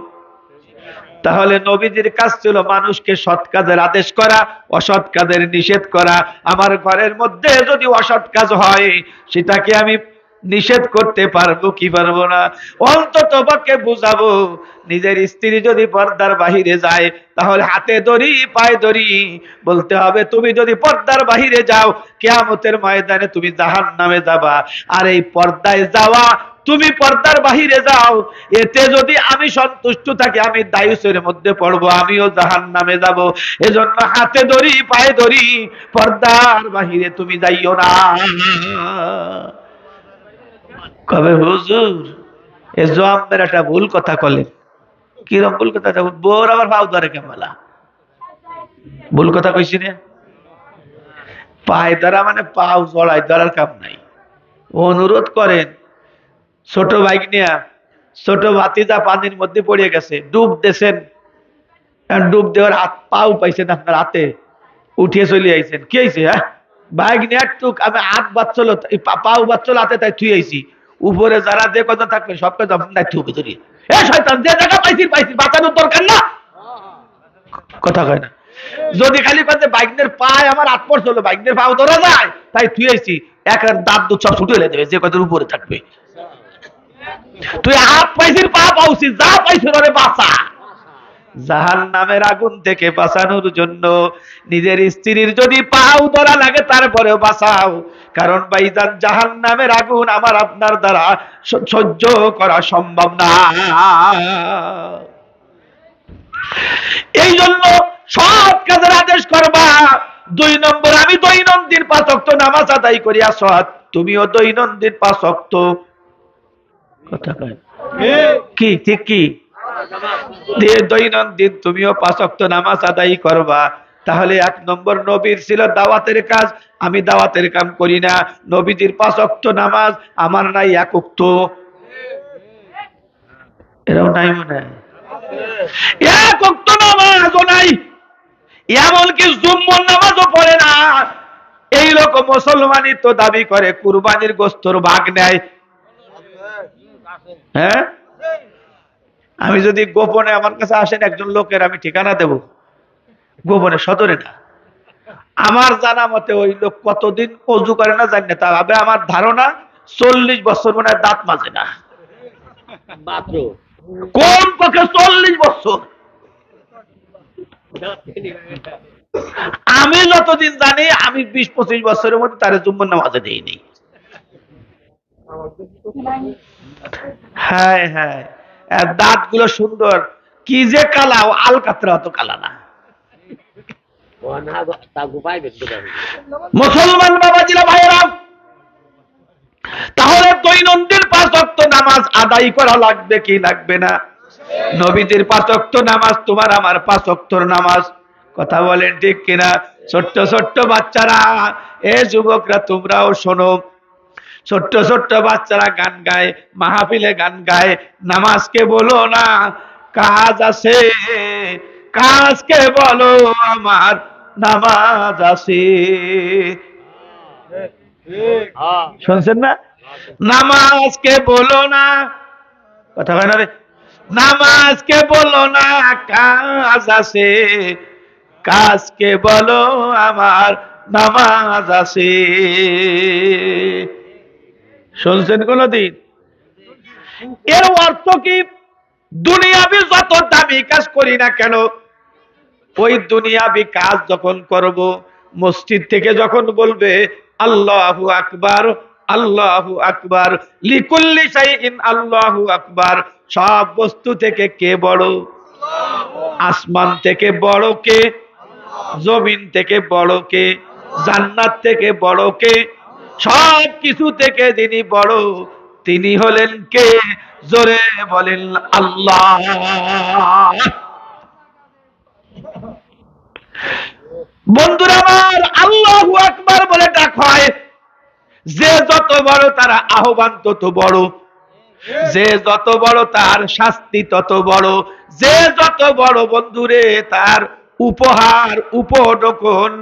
তাহলে নবীজির কাজ ছিল মানুষকে সৎ কাজের আদেশ করা, অসৎ কাজের নিষেধ করা। আমার ঘরের মধ্যে যদি অসৎ কাজ হয়, সেটাকে আমি নিষেধ করতে পারবো কি পারবো না? অন্তত পক্ষে বুঝাবো। নিজের স্ত্রী যদি পর্দার বাহিরে যায়, তাহলে হাতে ধরি পায়ে ধরি বলতে হবে, তুমি যদি পর্দার বাহিরে যাও, কিয়ামতের ময়দানে তুমি জাহান্নামে যাবা। আর এই পর্দায় যাওয়া, তুমি পর্দার বাহিরে যাও, এতে যদি আমি সন্তুষ্ট থাকি, আমি দায়ুসের মধ্যে পড়বো, আমিও জাহান্নামে যাব। এজন্য হাতে ধরি পায়ে ধরি, পর্দার বাহিরে তুমি যাইও না। কবে হুজুর এ জম্মের একটা ভুল কথা কলেন। কিরম ভুল কথা? বোর আবার পাও ধরে কেমলা ভুল কথা কইছি না? পায়ে ধরা মানে পাও জড়াই ধরার কাম নাই। অনুরোধ করেন, ছোট বাইক নিয়ে ছোট ভাতিজা পানির মধ্যে পড়ে গেছে, ডুব দেছেন, ডুব দেওয়ার হাত পাও পাইছেন, আপনার হাতে উঠিয়ে চলে আইছেন, কি হয়েছে? হ্যাঁ, বাইক নিয়ে টুক আমি হাত বাচ্চল, পাও বাচ্চল হাতে, তাই থুই আইছি। উপরে যারা যে কথা থাকবে সব কথা নাই থুবে ধরি, এ শয়তান, যে জায়গা পাইছি পাইছি, বাঁচানোর দরকার না। কথা কয় না? যদি খালি পাচ্ছে বাইকদের পায় আমার হাত পড়ছিল, বাইকদের পাও ধরা যায়, তাই থুই আইছি, এক দাঁত দুধ সব ছুটে দেবে যে কথার উপরে থাকবে। তুই হাত পাইছিস, পা পাউছিস, যা পাইছিস ওরে বাঁচা। জাহান্নামের আগুন থেকে বাঁচানোর জন্য নিজের স্ত্রীর যদি পাও ধরা লাগে, তারপরেও বাঁচাও। কারণ ভাইজান, জাহান্নামের আগুন আমার আপনার দ্বারা সহ্য করা সম্ভব না। এই জন্য সৎ কাজের আদেশ করবা। 2 নম্বর, আমি দৈনন্দিন 5 ওয়াক্ত নামাজ আদায় করি, আসওয়াদ তুমিও দৈনন্দিন 5 ওয়াক্ত। কথা কয় কি? ঠিক কি? দৈনন্দিন তুমিও 5 ওয়াক্ত নামাজ আদায় করবা। তাহলে 1 নম্বর, নবীর ছিল দাওয়াতের কাজ, আমি দাওয়াতের কাম করি না। নবীজির 5 ওয়াক্ত নামাজ, আমার নাই 1 ওয়াক্ত। এরাও নাই মনে হয়, 1 ওয়াক্ত নামাজও নাই, এমনকি জুম্মার নামাজও পড়ে না। এইরকম মুসলমানই তো দাবি করে কুরবানির গোস্তর ভাগ নেয়। হ্যাঁ, আমি যদি গোপনে, আমার কাছে আসেন একজন লোকের, আমি ঠিকানা দেব, গোপনে, সদরে না। আমার জানা মতে ওই লোক কতদিন অজু করে না জানি না, তবে আমার ধারণা 40 বছর মনে হয় দাঁত মাজে না। কোন পক্ষে 40 বছর। আমি যতদিন জানি, আমি 20-25 বছরের মধ্যে তার জুম্মার নামাজে দেইনি। হ্যাঁ হ্যাঁ, দাঁত গুলো সুন্দর, কি যে কালা, আলকাতরা অত কালা না। মুসলমান বাবাজিরা ভাইয়েরা, তাহলে দৈনন্দিন 5 ওয়াক্ত নামাজ আদায় করা লাগবে কি লাগবে না? নবীদের 5 ওয়াক্ত নামাজ, তোমার আমার 5 ওয়াক্তর নামাজ। কথা বলেন ঠিক কিনা? ছোট্ট ছোট্ট বাচ্চারা, এ যুবকরা তোমরাও শোনো, ছোট্ট ছোট্ট বাচ্চারা গান গায়, মাহফিলে গান গায়, নামাজকে বলো না, কাজ আছে, কাজকে বলো আমার নামাজ আছে। শুনছেন না? নামাজকে বলো না, কথা হয় না রে, নামাজকে বলো না, কাজ আছে, কাজকে বলো আমার নামাজ আছে। শুনছেন কোনদিন? এর অর্থ কি? দুনিয়াবি যত দামি কাজ করি না কেন, ওই দুনিয়াবি কাজ যখন করব, মসজিদ থেকে যখন বলবে আল্লাহু আকবার, আল্লাহু আকবার, লিকুল্লি শাইইন আল্লাহু আকবার, সব বস্তু থেকে কে বড়? আসমান থেকে বড় কে? জমিন থেকে বড় কে? জান্নাত থেকে বড় কে? সব কিছু থেকে যিনি বড় তিনি হলেন কে? জোরে বলেন আল্লাহ। বন্ধুরা আমার, আল্লাহু আকবার বলে ডাক হয়, যে যত বড় তার আহ্বান তত বড়, যে যত বড় তার শাস্তি তত বড়, যে যত বড় বন্ধুরে তার উপহার উপঢৌকন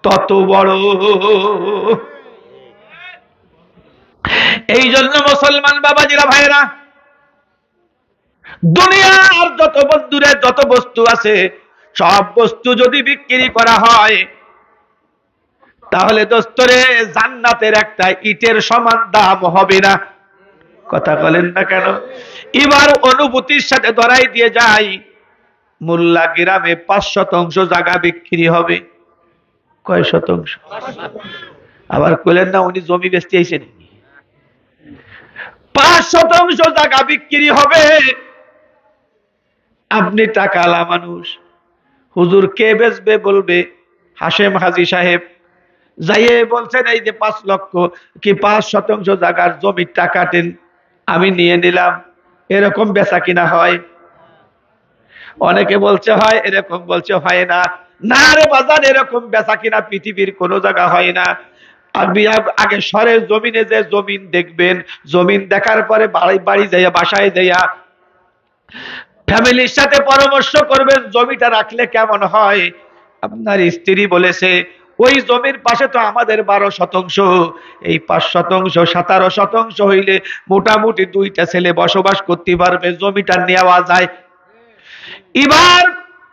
তত বড়। এই জন্য মুসলমান বাবাজিরা ভাইরা, দুনিয়ার যত বন্ধুরে যত বস্তু আছে, সব বস্তু যদি বিক্রি করা হয়, তাহলে দোস্তরে জান্নাতের একটা ইটের সমান দাম হবে না। কথা বলেন না কেন? এবার অনুভূতির সাথে ধরাই দিয়ে যাই, মোল্লা গ্রামে 5 শতাংশ জায়গা বিক্রি হবে। কয় শতাংশ? আবার কইলেন না উনি জমি বেচতে আইছেন। 5 শতাংশ জায়গা বিক্রি হবে। আপনি টাকালা মানুষ, হুজুর কে বেচবে বলবে? হাশেম হাজী সাহেব যাইয়ে বলছেন এই যে 5 লক্ষ কি 5 শতাংশ জায়গার জমির টাকা দেন, আমি নিয়ে নিলাম। এরকম বেচা কিনা হয়? অনেকে বলছে হয়, এরকম বলছে হয় না। না রে বাজার, এরকম বেচা কিনা পৃথিবীর কোন জায়গা হয় না। আগে শহরের জমিনে যে জমিন দেখবেন, জমিন দেখার পরে বাড়ি যাইয়া, বাসায় যাইয়া ফ্যামিলির সাথে পরামর্শ করবেন জমিটা রাখলে কেমন হয়। আপনার স্ত্রী বলেছে ওই জমির পাশে তো আমাদের 12 শতাংশ, এই 5 শতাংশ 17 শতাংশ হইলে মোটামুটি 2টা ছেলে বসবাস করতে পারবে, জমিটা নেওয়া যায়। এবার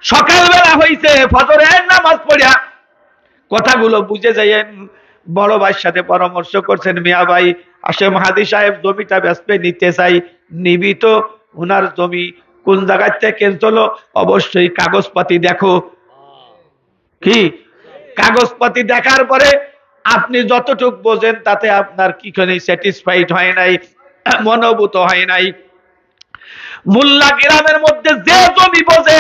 সকালবেলা হইছে, ফজরের নামাজ পড়িয়া কথাগুলো বুঝে যাইয়েন, বড় ভাইয়ের সাথে পরামর্শ করছেন, মিয়া ভাই হাশেম হাজী সাহেব জমিটা বেচতে নিতে চাই, নিবি তো? উনার জমি কোন জায়গায় থেকে চলো, অবশ্যই কাগজপাতি দেখো। কি কাগজপাতি দেখার পরে আপনি যতটুক বোঝেন তাতে আপনার কি করে স্যাটিসফাইড হয় নাই, মনোভূত হয় নাই। মোল্লা গ্রামের মধ্যে যে জমি বোঝে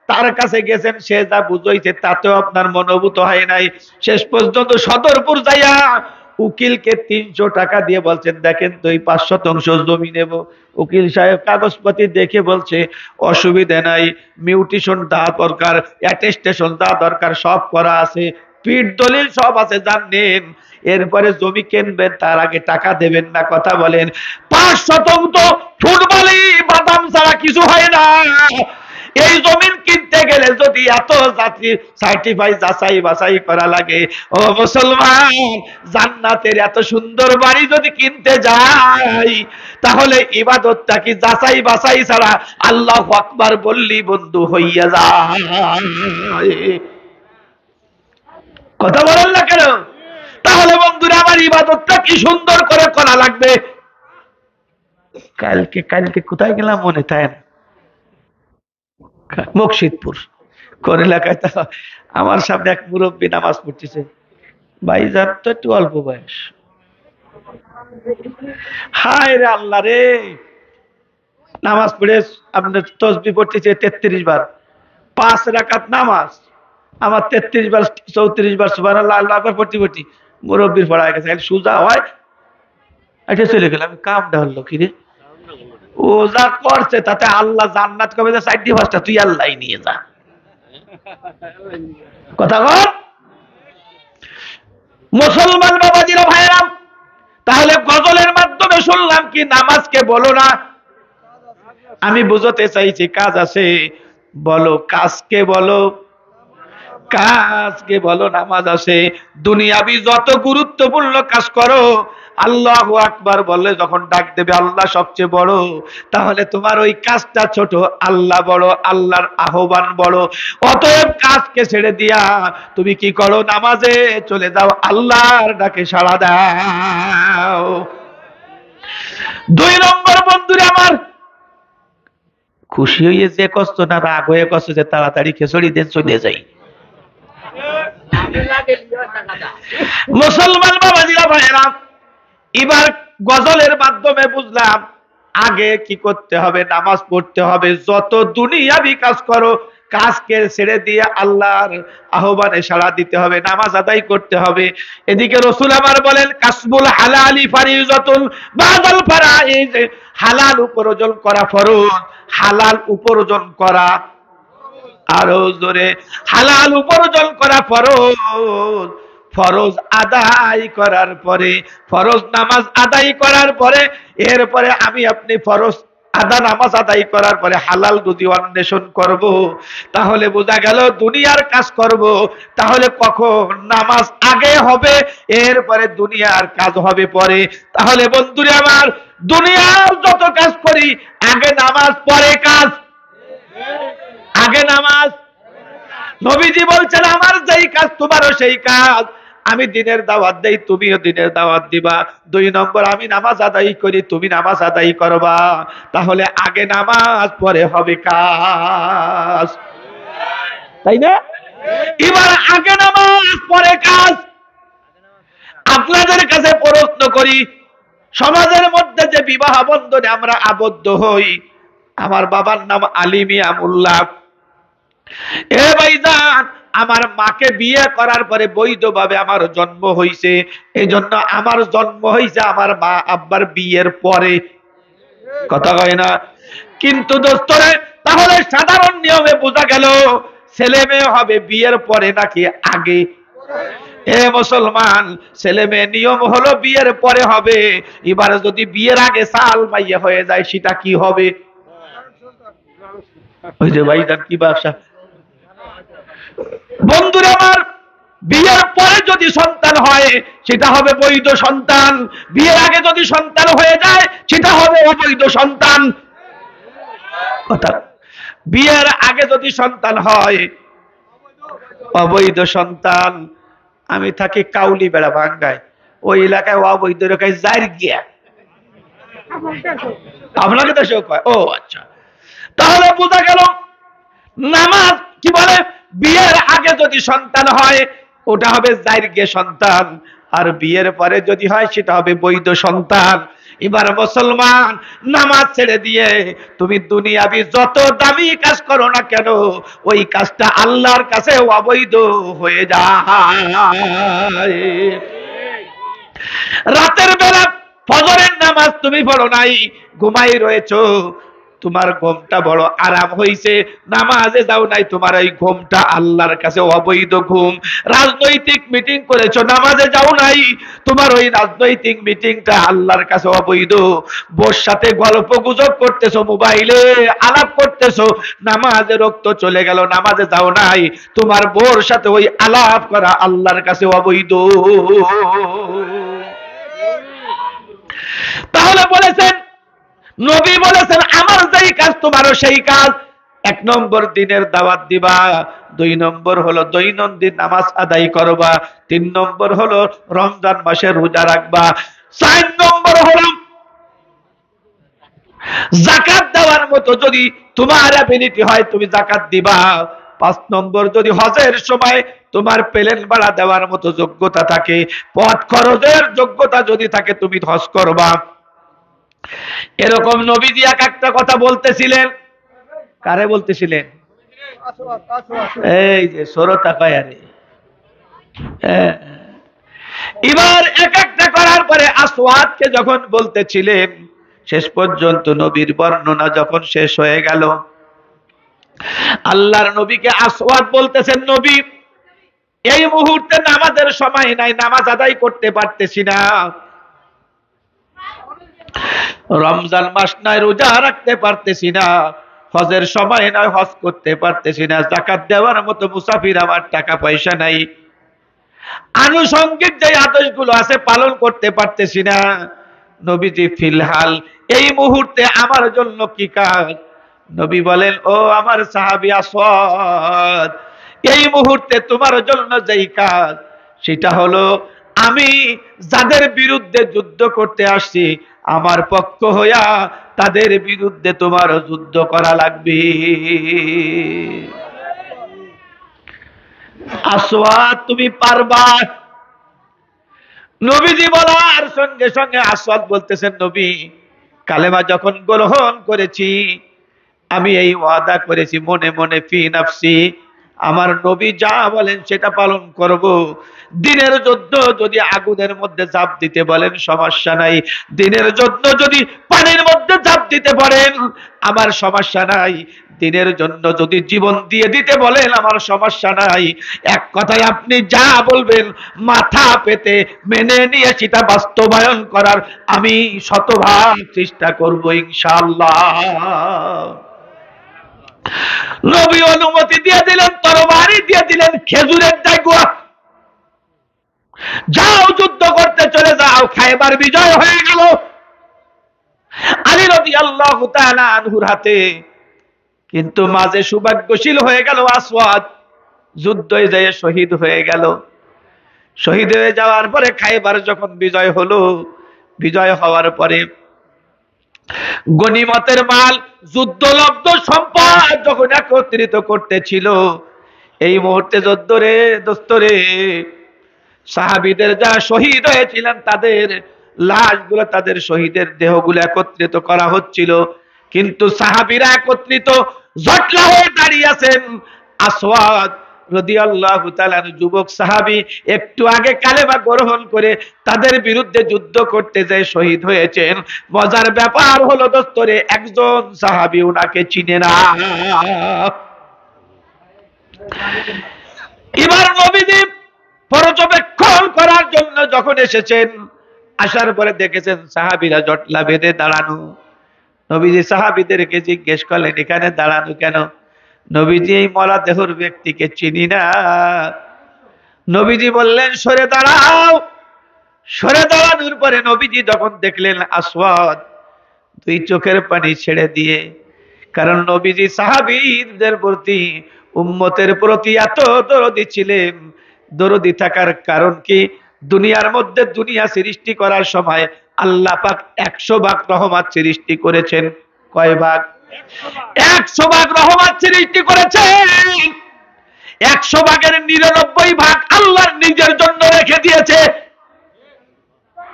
তার কাছে গেছেন, সে যা বুঝাইছে তাতেও আপনার মনোভূত হয় নাই। শেষ পর্যন্ত সদরপুর যাইয়া উকিলকে 300 টাকা দিয়ে বলছেন দেখেন তো এই 5 শতাংশ জমি নেব। উকিল সাহেব কাগজপত্র দেখে বলছে অসুবিধা নাই, মিউটেশন দেওয়া দরকার, অ্যাটেস্টেশন দেওয়া দরকার, সব করা আছে, পিঠ দলিল সব আছে, জানেন। এরপরে জমি কিনবেন, তার আগে টাকা দেবেন না। কথা বলেন, 5 শতাংশ ফুটবলি বাদাম ছাড়া কিছু হয় না। এই জমিন কিনতে গেলে যদি এত জাতি সার্টিফাই যাচাই বাছাই করা লাগে, ও মুসলমান, জান্নাতের এত সুন্দর বাড়ি যদি কিনতে যাই, তাহলে ইবাদতটা কি যাচাই বাছাই ছাড়া আল্লাহু আকবার বললি বন্ধু হইয়া যায়? কথা বলেন না কেন? তাহলে বন্ধুরা আমার ইবাদতটা কি সুন্দর করে করা লাগবে। কালকে কোথায় গেলাম মনে তাই না, মুর্শিদপুর কোন এলাকায়, আমার সামনে এক মুরব্বী নামাজ পড়তেছে। ভাইজান তো একটু অল্প বয়স, হায় রে আল্লাহ রে, নামাজ পড়ে আপনার তসবিহ পড়তেছে 33 বার, 5 রাকাত নামাজ, আমার 33 বার 34 বার সুবহানাল্লাহ আল্লাহু আকবার পড়তে মুরব্বীর পড়া হয়ে গেছে। সুজা হয় এটা চলে গেল, আমি কামটা হলো কি রে, ও যা করছে তাতে আল্লাহ জান্নাত কবে যে 4টি 5টা তুই আল্লাহ নিয়ে যা, কথা বল। মুসলমান বাবাজিরা ভাইরাম, তাহলে গজলের মাধ্যমে শুনলাম কি নামাজকে বলো না, আমি বুঝতে চাইছি কাজ আছে, বলো কাজকে বলো, কাজকে বলো নামাজ আছে। দুনিয়াবি যত গুরুত্বপূর্ণ কাজ করো, আল্লাহু আকবার বললে যখন ডাক দেবে আল্লাহ সবচেয়ে বড়, তাহলে তোমার ওই কাজটা ছোট, আল্লাহ বড়, আল্লাহর আহ্বান বড়। অতএব কাজকে ছেড়ে দিয়া তুমি কি করো, নামাজে চলে যাও, আল্লাহর ডাকে সাড়া দাও। 2 নম্বর বন্ধুরে আমার, খুশি হয়ে যে কষ্ট না রাগ হয়ে কষ্ট, যে তাড়াতাড়ি খেচড়ি দিয়ে চলে যাই। মুসলমান বাবাজিরা ভাইয়েরা, এবার গজলের মাধ্যমে বুঝলাম আগে কি করতে হবে, নামাজ পড়তে হবে। যত দুনিয়াবি কাজ করো, কাজকে ছেড়ে দিয়ে আল্লাহর আহ্বানে সাড়া দিতে হবে, নামাজ আদায় করতে হবে। এদিকে রাসূল আমার বলেন, কাসবুল হালালি ফারিজাতুন বাদাল ফারাইজ, হালাল উপার্জন করা ফরজ, হালাল উপার্জন করা, আরো জোরে, হালাল উপার্জন করা ফরজ। ফরজ আদায় করার পরে, ফরজ নামাজ আদায় করার পরে, এরপরে আমি আপনি ফরজ নামাজ আদায় করার পরে হালাল রুজি অন্বেষণ করব, তাহলে বোঝা গেল দুনিয়ার কাজ করব। তাহলে কখন নামাজ আগে হবে, এরপরে দুনিয়ার কাজ হবে পরে। তাহলে বন্ধুরা আমার, দুনিয়ার যত কাজ করি, আগে নামাজ পরে কাজ, আগে নামাজ। নবীজি বলছেন, আমার যেই কাজ তোমারও সেই কাজ, আমি দিনের দাওয়াত দেই, তুমিও দিনের দাওয়াত দিবা। 2 নম্বর, আমি নামাজ আদায় করি, তুমি নামাজ আদায় করবা। তাহলে আগে নামাজ পরে হবে কাজ, তাই না? এবার আগে নামাজ পরে কাজ। আপনাদের কাছে প্রশ্ন করি, সমাজের মধ্যে যে বিবাহ বন্ধনে আমরা আবদ্ধ হই, আমার বাবার নাম আলী মিয়া মোল্লা, এ ভাইজান, আমার মাকে বিয়ে করার পরে বৈধভাবে আমার জন্ম হইছে, এই জন্য আমার জন্ম হইছে আমার মা আব্বার বিয়ের পরে, কথা কয় না? কিন্তু দোস্তরে, তাহলে সাধারণ নিয়মে বোঝা গেল ছেলে মেয়ে হবে বিয়ের পরে নাকি আগে? এ মুসলমান, ছেলে মেয়ে নিয়ম হলো বিয়ের পরে হবে। এবারে যদি বিয়ের আগে সাল মাইয়া হয়ে যায়, সেটা কি হবে? ওই যে ভাইজান কি ব্যবসা, বন্ধুরা আমার, বিয়ের পরে যদি সন্তান হয় সেটা হবে বৈধ সন্তান, বিয়ের আগে যদি সন্তান হয়ে যায় সেটা হবে অবৈধ সন্তান। কথা, বিয়ের আগে যদি সন্তান হয় অবৈধ সন্তান। আমি থাকি কাউলি বেড়া ভাঙ্গায়, ওই এলাকায় অবৈধ এলাকায় যাই গিয়া, আপনাকে তো শোক হয়। ও আচ্ছা, তাহলে বোঝা গেল নামাজ কি বলে, বিয়ের আগে যদি সন্তান হয় ওটা হবে জাইরগে সন্তান, আর বিয়ের পরে যদি হয় সেটা হবে বৈধ সন্তান। এবার মুসলমান, নামাজ ছেড়ে দিয়ে তুমি দুনিয়াবি যত দামি কাজ করো না কেন, ওই কাজটা আল্লাহর কাছে অবৈধ হয়ে যায়। রাতের বেলা ফজরের নামাজ তুমি পড়ো নাই, ঘুমাই রয়েছো, তোমার ঘুমটা বড় আরাম হইছে, নামাজে যাও নাই, তোমার এই ঘুমটা আল্লাহর কাছে অবৈধ ঘুম। রাজনৈতিক মিটিং করেছো, নামাজে যাও নাই, তোমার ওই রাজনৈতিক মিটিংটা আল্লাহর কাছে অবৈধ। বোর সাথে গল্প গুজব করতেছো, মোবাইলে আলাপ করতেছো, নামাজে রক্ত চলে গেল, নামাজে যাও নাই, তোমার বোর সাথে ওই আলাপ করা আল্লাহর কাছে অবৈধ। তাহলে বলেছেন, নবী বলেছেন, আমার যেই কাজ তোমারও সেই কাজ। 1 নম্বর দিনের দাওয়াত দিবা, 2 নম্বর হলো দৈনন্দিন নামাজ আদায় করবা, 3 নম্বর হলো রমজান মাসে রোজা রাখবা, 4 নম্বর হলো যাকাত দেওয়ার মতো যদি তোমার অ্যাবিলিটি হয় তুমি যাকাত দিবা, 5 নম্বর যদি হজের সময় তোমার প্লেন ভাড়া দেওয়ার মতো যোগ্যতা থাকে, পথ খরচের যোগ্যতা যদি থাকে, তুমি হজ করবা। এরকম নবীজি একটা কথা বলতেছিলেন। কারে বলতেছিলেন? এই যে শ্রোতা পায়ারে। এবার একটা করার তারপরে আসওয়াদকে যখন বলতেছিলেন, শেষ পর্যন্ত নবীর বর্ণনা যখন শেষ হয়ে গেল, আল্লাহর নবীকে আসওয়াদ বলতেছেন, নবী এই মুহূর্তে নামাজের সময় নাই, নামাজ আদায় করতে পারতেছি না, রমজান মাস নাই, রোজা রাখতে পারতেছি না, হজের সময় নয়, হজ করতে পারতেছি না, যাকাত দেওয়ার মতো মুসাফির আমার টাকা পয়সা নাই, আনুষঙ্গিক যে আদেশগুলো আছে পালন করতে পারতেছি না। নবীজি ফিলহাল এই মুহূর্তে আমার জন্য কি কাজ? নবী বলেন, ও আমার সাহাবী আসওয়াদ, এই মুহূর্তে তোমার জন্য যেই কাজ, সেটা হলো আমি যাদের বিরুদ্ধে যুদ্ধ করতে আসছি, আমার পক্ষ হইয়া তাদের বিরুদ্ধে তোমার যুদ্ধ করা লাগবে। আসওয়াদ তুমি পারবা? নবীজি বলার সঙ্গে সঙ্গে আসওয়াদ বলতেছেন, নবী কালেমা যখন গ্রহণ করেছি, আমি এই ওয়াদা করেছি মনে মনে, ফি নাফসি, আমার নবী যা বলেন সেটা পালন করব। দিনের যুদ্ধ যদি আগুনের মধ্যে ঝাঁপ দিতে বলেন সমস্যা নাই, দিনের যুদ্ধ যদি পানির মধ্যে ঝাঁপ দিতে বলেন আমার সমস্যা নাই, দিনের জন্য যদি জীবন দিয়ে দিতে বলেন আমার সমস্যা নাই। এক কথায় আপনি যা বলবেন মাথা পেতে মেনে নিয়ে সেটা বাস্তবায়ন করার আমি শতভাগ চেষ্টা করব ইনশাআল্লাহ। নবী অনুমতি দিয়ে দিলেন, তরবারি দিয়ে দিলেন, খেজুরের ডাগুয়া, যাও যুদ্ধ করতে চলে যাও। খায়বার বিজয় হয়ে গেল আলী রাদিয়াল্লাহু তাআলা আনহুর হাতে, কিন্তু মাঝে সৌভাগ্যশীল হয়ে গেল আসওয়াদ, যুদ্ধে যেয়ে শহীদ হয়ে গেল। শহীদ হয়ে যাওয়ার পরে খায়বার যখন বিজয় হলো, বিজয় হওয়ার পরে গনিমতের মাল, যুদ্ধলব্ধ সম্পদ যখন একত্রিত করতেছিল, এই মুহূর্তে যুদ্ধরে দোস্তরে সাহাবীদের যারা শহীদ হয়েছিলেন তাদের লাশগুলো, তাদের শহীদের দেহগুলো একত্রিত করা হচ্ছিল, কিন্তু সাহাবীরা একত্রিত জটলা হয়ে দাঁড়িয়ে আছেন। আসওয়াদ রাদিয়াল্লাহু তাআলা যুবক সাহাবী একটু আগে কালেমা গ্রহণ করে তাদের বিরুদ্ধে যুদ্ধ করতে যায় শহীদ হয়েছেন। মজার ব্যাপার হলো দোস্তরে, একজন সাহাবী উনাকে চিনে না। এবার নবীজি পর্যবেক্ষণ করার জন্য যখন এসেছেন, আসার পরে দেখেছেন সাহাবীরা জটলা বেঁধে দাঁড়ানো। নবীজি সাহাবীদেরকে জিজ্ঞেস করলেন, এখানে দাঁড়ানো কেন? নবীজি এই মরা দেহর ব্যক্তিকে চিনি না। নবীজি বললেন, সরে দাঁড়াও। সরে দাঁড়ানোর পরে নবীজি যখন দেখলেন আসওয়াদ, দুই চোখের পানি ছেড়ে দিয়ে, কারণ নবীজি সাহাবীদের প্রতি, উম্মতের প্রতি এত দরদি ছিলেন। দরদি থাকার কারণ কি? দুনিয়ার মধ্যে দুনিয়া সৃষ্টি করার সময় আল্লাহ পাক 100 ভাগ রহমত সৃষ্টি করেছেন। কয় ভাগ? 100 ভাগ রহমত সৃষ্টি করেছেন। 100 ভাগের 99 ভাগ আল্লাহর নিজের জন্য রেখে দিয়েছে।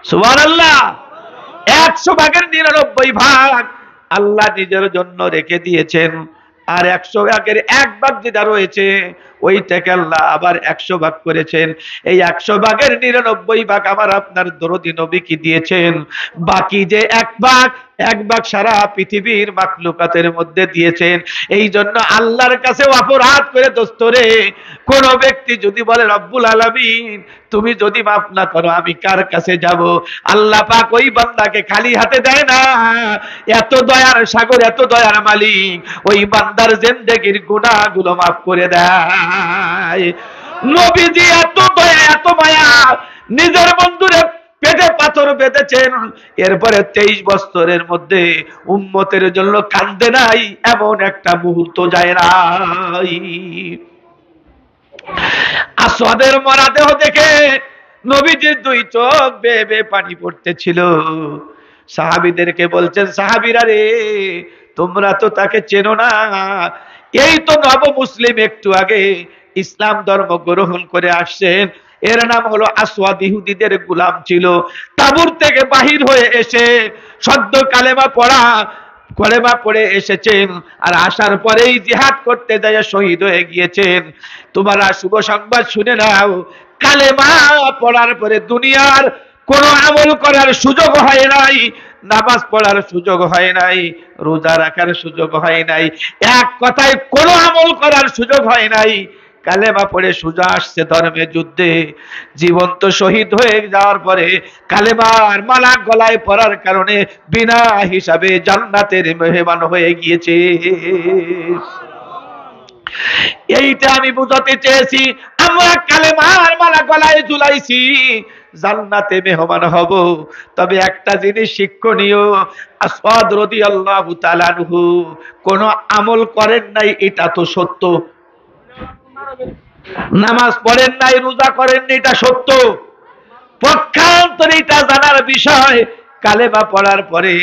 সুবহানাল্লাহ। 100 ভাগের 99 ভাগ আল্লাহ নিজের জন্য রেখে দিয়েছেন, আর 100 ভাগের 1 ভাগ যেটা রয়েছে ওইটাকে আল্লাহ আবার 100 ভাগ করেছেন। এই 100 ভাগের 99 ভাগ আমার আপনার দরদি নবীকে দিয়েছেন। বাকি যে 1 ভাগ সারা পৃথিবীর মাখলুকাতের মধ্যে দিয়েছেন। এই জন্য আল্লাহর কাছে অপরাধ করে দোস্তরে, কোন ব্যক্তি যদি বলে রব্বুল আলামিন তুমি যদি মাফ না করো আমি কার কাছে যাব? আল্লাহ পাক ওই বান্দাকে খালি হাতে দেয় না। এত দয়ার সাগর, এত দয়ার মালিক, ওই বান্দার জিন্দেগীর গুনাহগুলো মাফ করে দেয়। নবীজি এত দয়া, এত মায়া, নিজের বন্ধুরে পেটে পাথর বেঁধেছেন, এরপরে 23 বছরের মধ্যে উম্মতের জন্য কান্দে নাই এমন একটা মুহূর্ত যায় নাই। আসওয়াদের মরদেহ দেখে নবীজির 2 চোখ বেয়ে বেয়ে পানি পড়তেছিল। সাহাবীদেরকে বলছেন, সাহাবীরা রে, তোমরা তো তাকে চেনো না, এই তো নব মুসলিম, একটু আগে ইসলাম ধর্ম গ্রহণ করে আসছেন। এর নাম হলো আসওয়াদ, ইহুদিদের গোলাম ছিল। তাবুর থেকে বাহির হয়ে এসে সদ্য কালেমা পড়ে এসেছেন, আর আসার পরেই জিহাদ করতে যায় শহীদ হয়ে গিয়েছেন। তোমরা শুভ সংবাদ শুনে নাও, কালেমা পড়ার পরে দুনিয়ার কোনো আমল করার সুযোগ হয় নাই, নামাজ পড়ার সুযোগ হয় নাই, রোজা রাখার সুযোগ হয় নাই, এক কথায় কোনো আমল করার সুযোগ হয় নাই। কালেমা পড়ে সোজা আসছে ধর্মে যুদ্ধে, জীবন্ত শহীদ হয়ে যাওয়ার পরে কালেমার মালা গলায় পরার কারণে বিনা হিসাবে জান্নাতের মেহমান হয়ে গিয়েছে। এইটা আমি বুঝাতে চেয়েছি। আমরা কালেমার মালা গলায় ঝুলাইছি, জান্নাতে মেহমান হব। তবে একটা জিনিস শিক্ষণীয়, আসওয়াদ রাদিয়াল্লাহু তাআলা আনহু কোন আমল করেন নাই, এটা তো সত্য। নামাজ পড়েন নাই, রোজা করেন নাই, এটা সত্য। পক্ষান্তরে এটা জানার বিষয়, কালেমা পড়ার পরে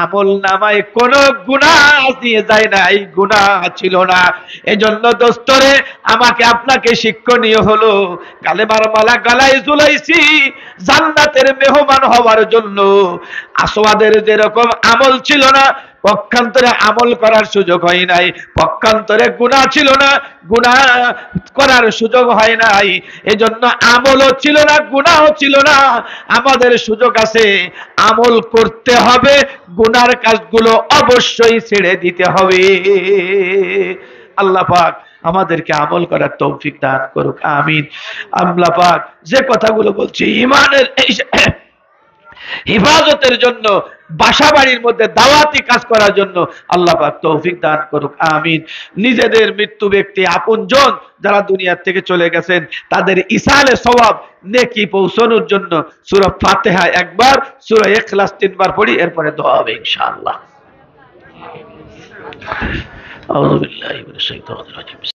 আমল নামায় কোন গুনাহ নিয়ে যায় নাই, গুনাহ ছিল না। এজন্য দোস্তরে আমাকে আপনাকে শিক্ষণীয় হলো, কালেমার মালা গলায় ঝুলাইছি জান্নাতের মেহমান হওয়ার জন্য। আসওয়াদের যেরকম আমল ছিল না, পক্ষান্তরে আমল করার সুযোগ হয় নাই, পক্ষান্তরে গুনাহ ছিল না, গুনাহ করার সুযোগ হয় নাই। এজন্য আমলও ছিল না, গুনাহও ছিল না। আমাদের সুযোগ আছে, আমল করতে হবে, গুনার কাজগুলো অবশ্যই ছেড়ে দিতে হবে। আল্লাহ পাক আমাদেরকে আমল করার তৌফিক দান করুক, আমিন। আল্লাহ পাক যে কথাগুলো বলছি ঈমানের হিফাজতের জন্য, বাসা বাড়ির মধ্যে দাওয়াতি কাজ করার জন্য আল্লাহ পাক তৌফিক দান করুক, আমিন। নিজেদের মৃত্যু ব্যক্তি আপনজন যারা দুনিয়া থেকে চলে গেছেন, তাদের ইসালে সওয়াব নেকি পৌঁছানোর জন্য সূরা ফাতিহা একবার, সূরা ইখলাস 3 বার পড়ি, এরপরে দোয়া হবে ইনশাআল্লাহ। আউযু বিল্লাহি মিনাশ শাইতানির রাজিম।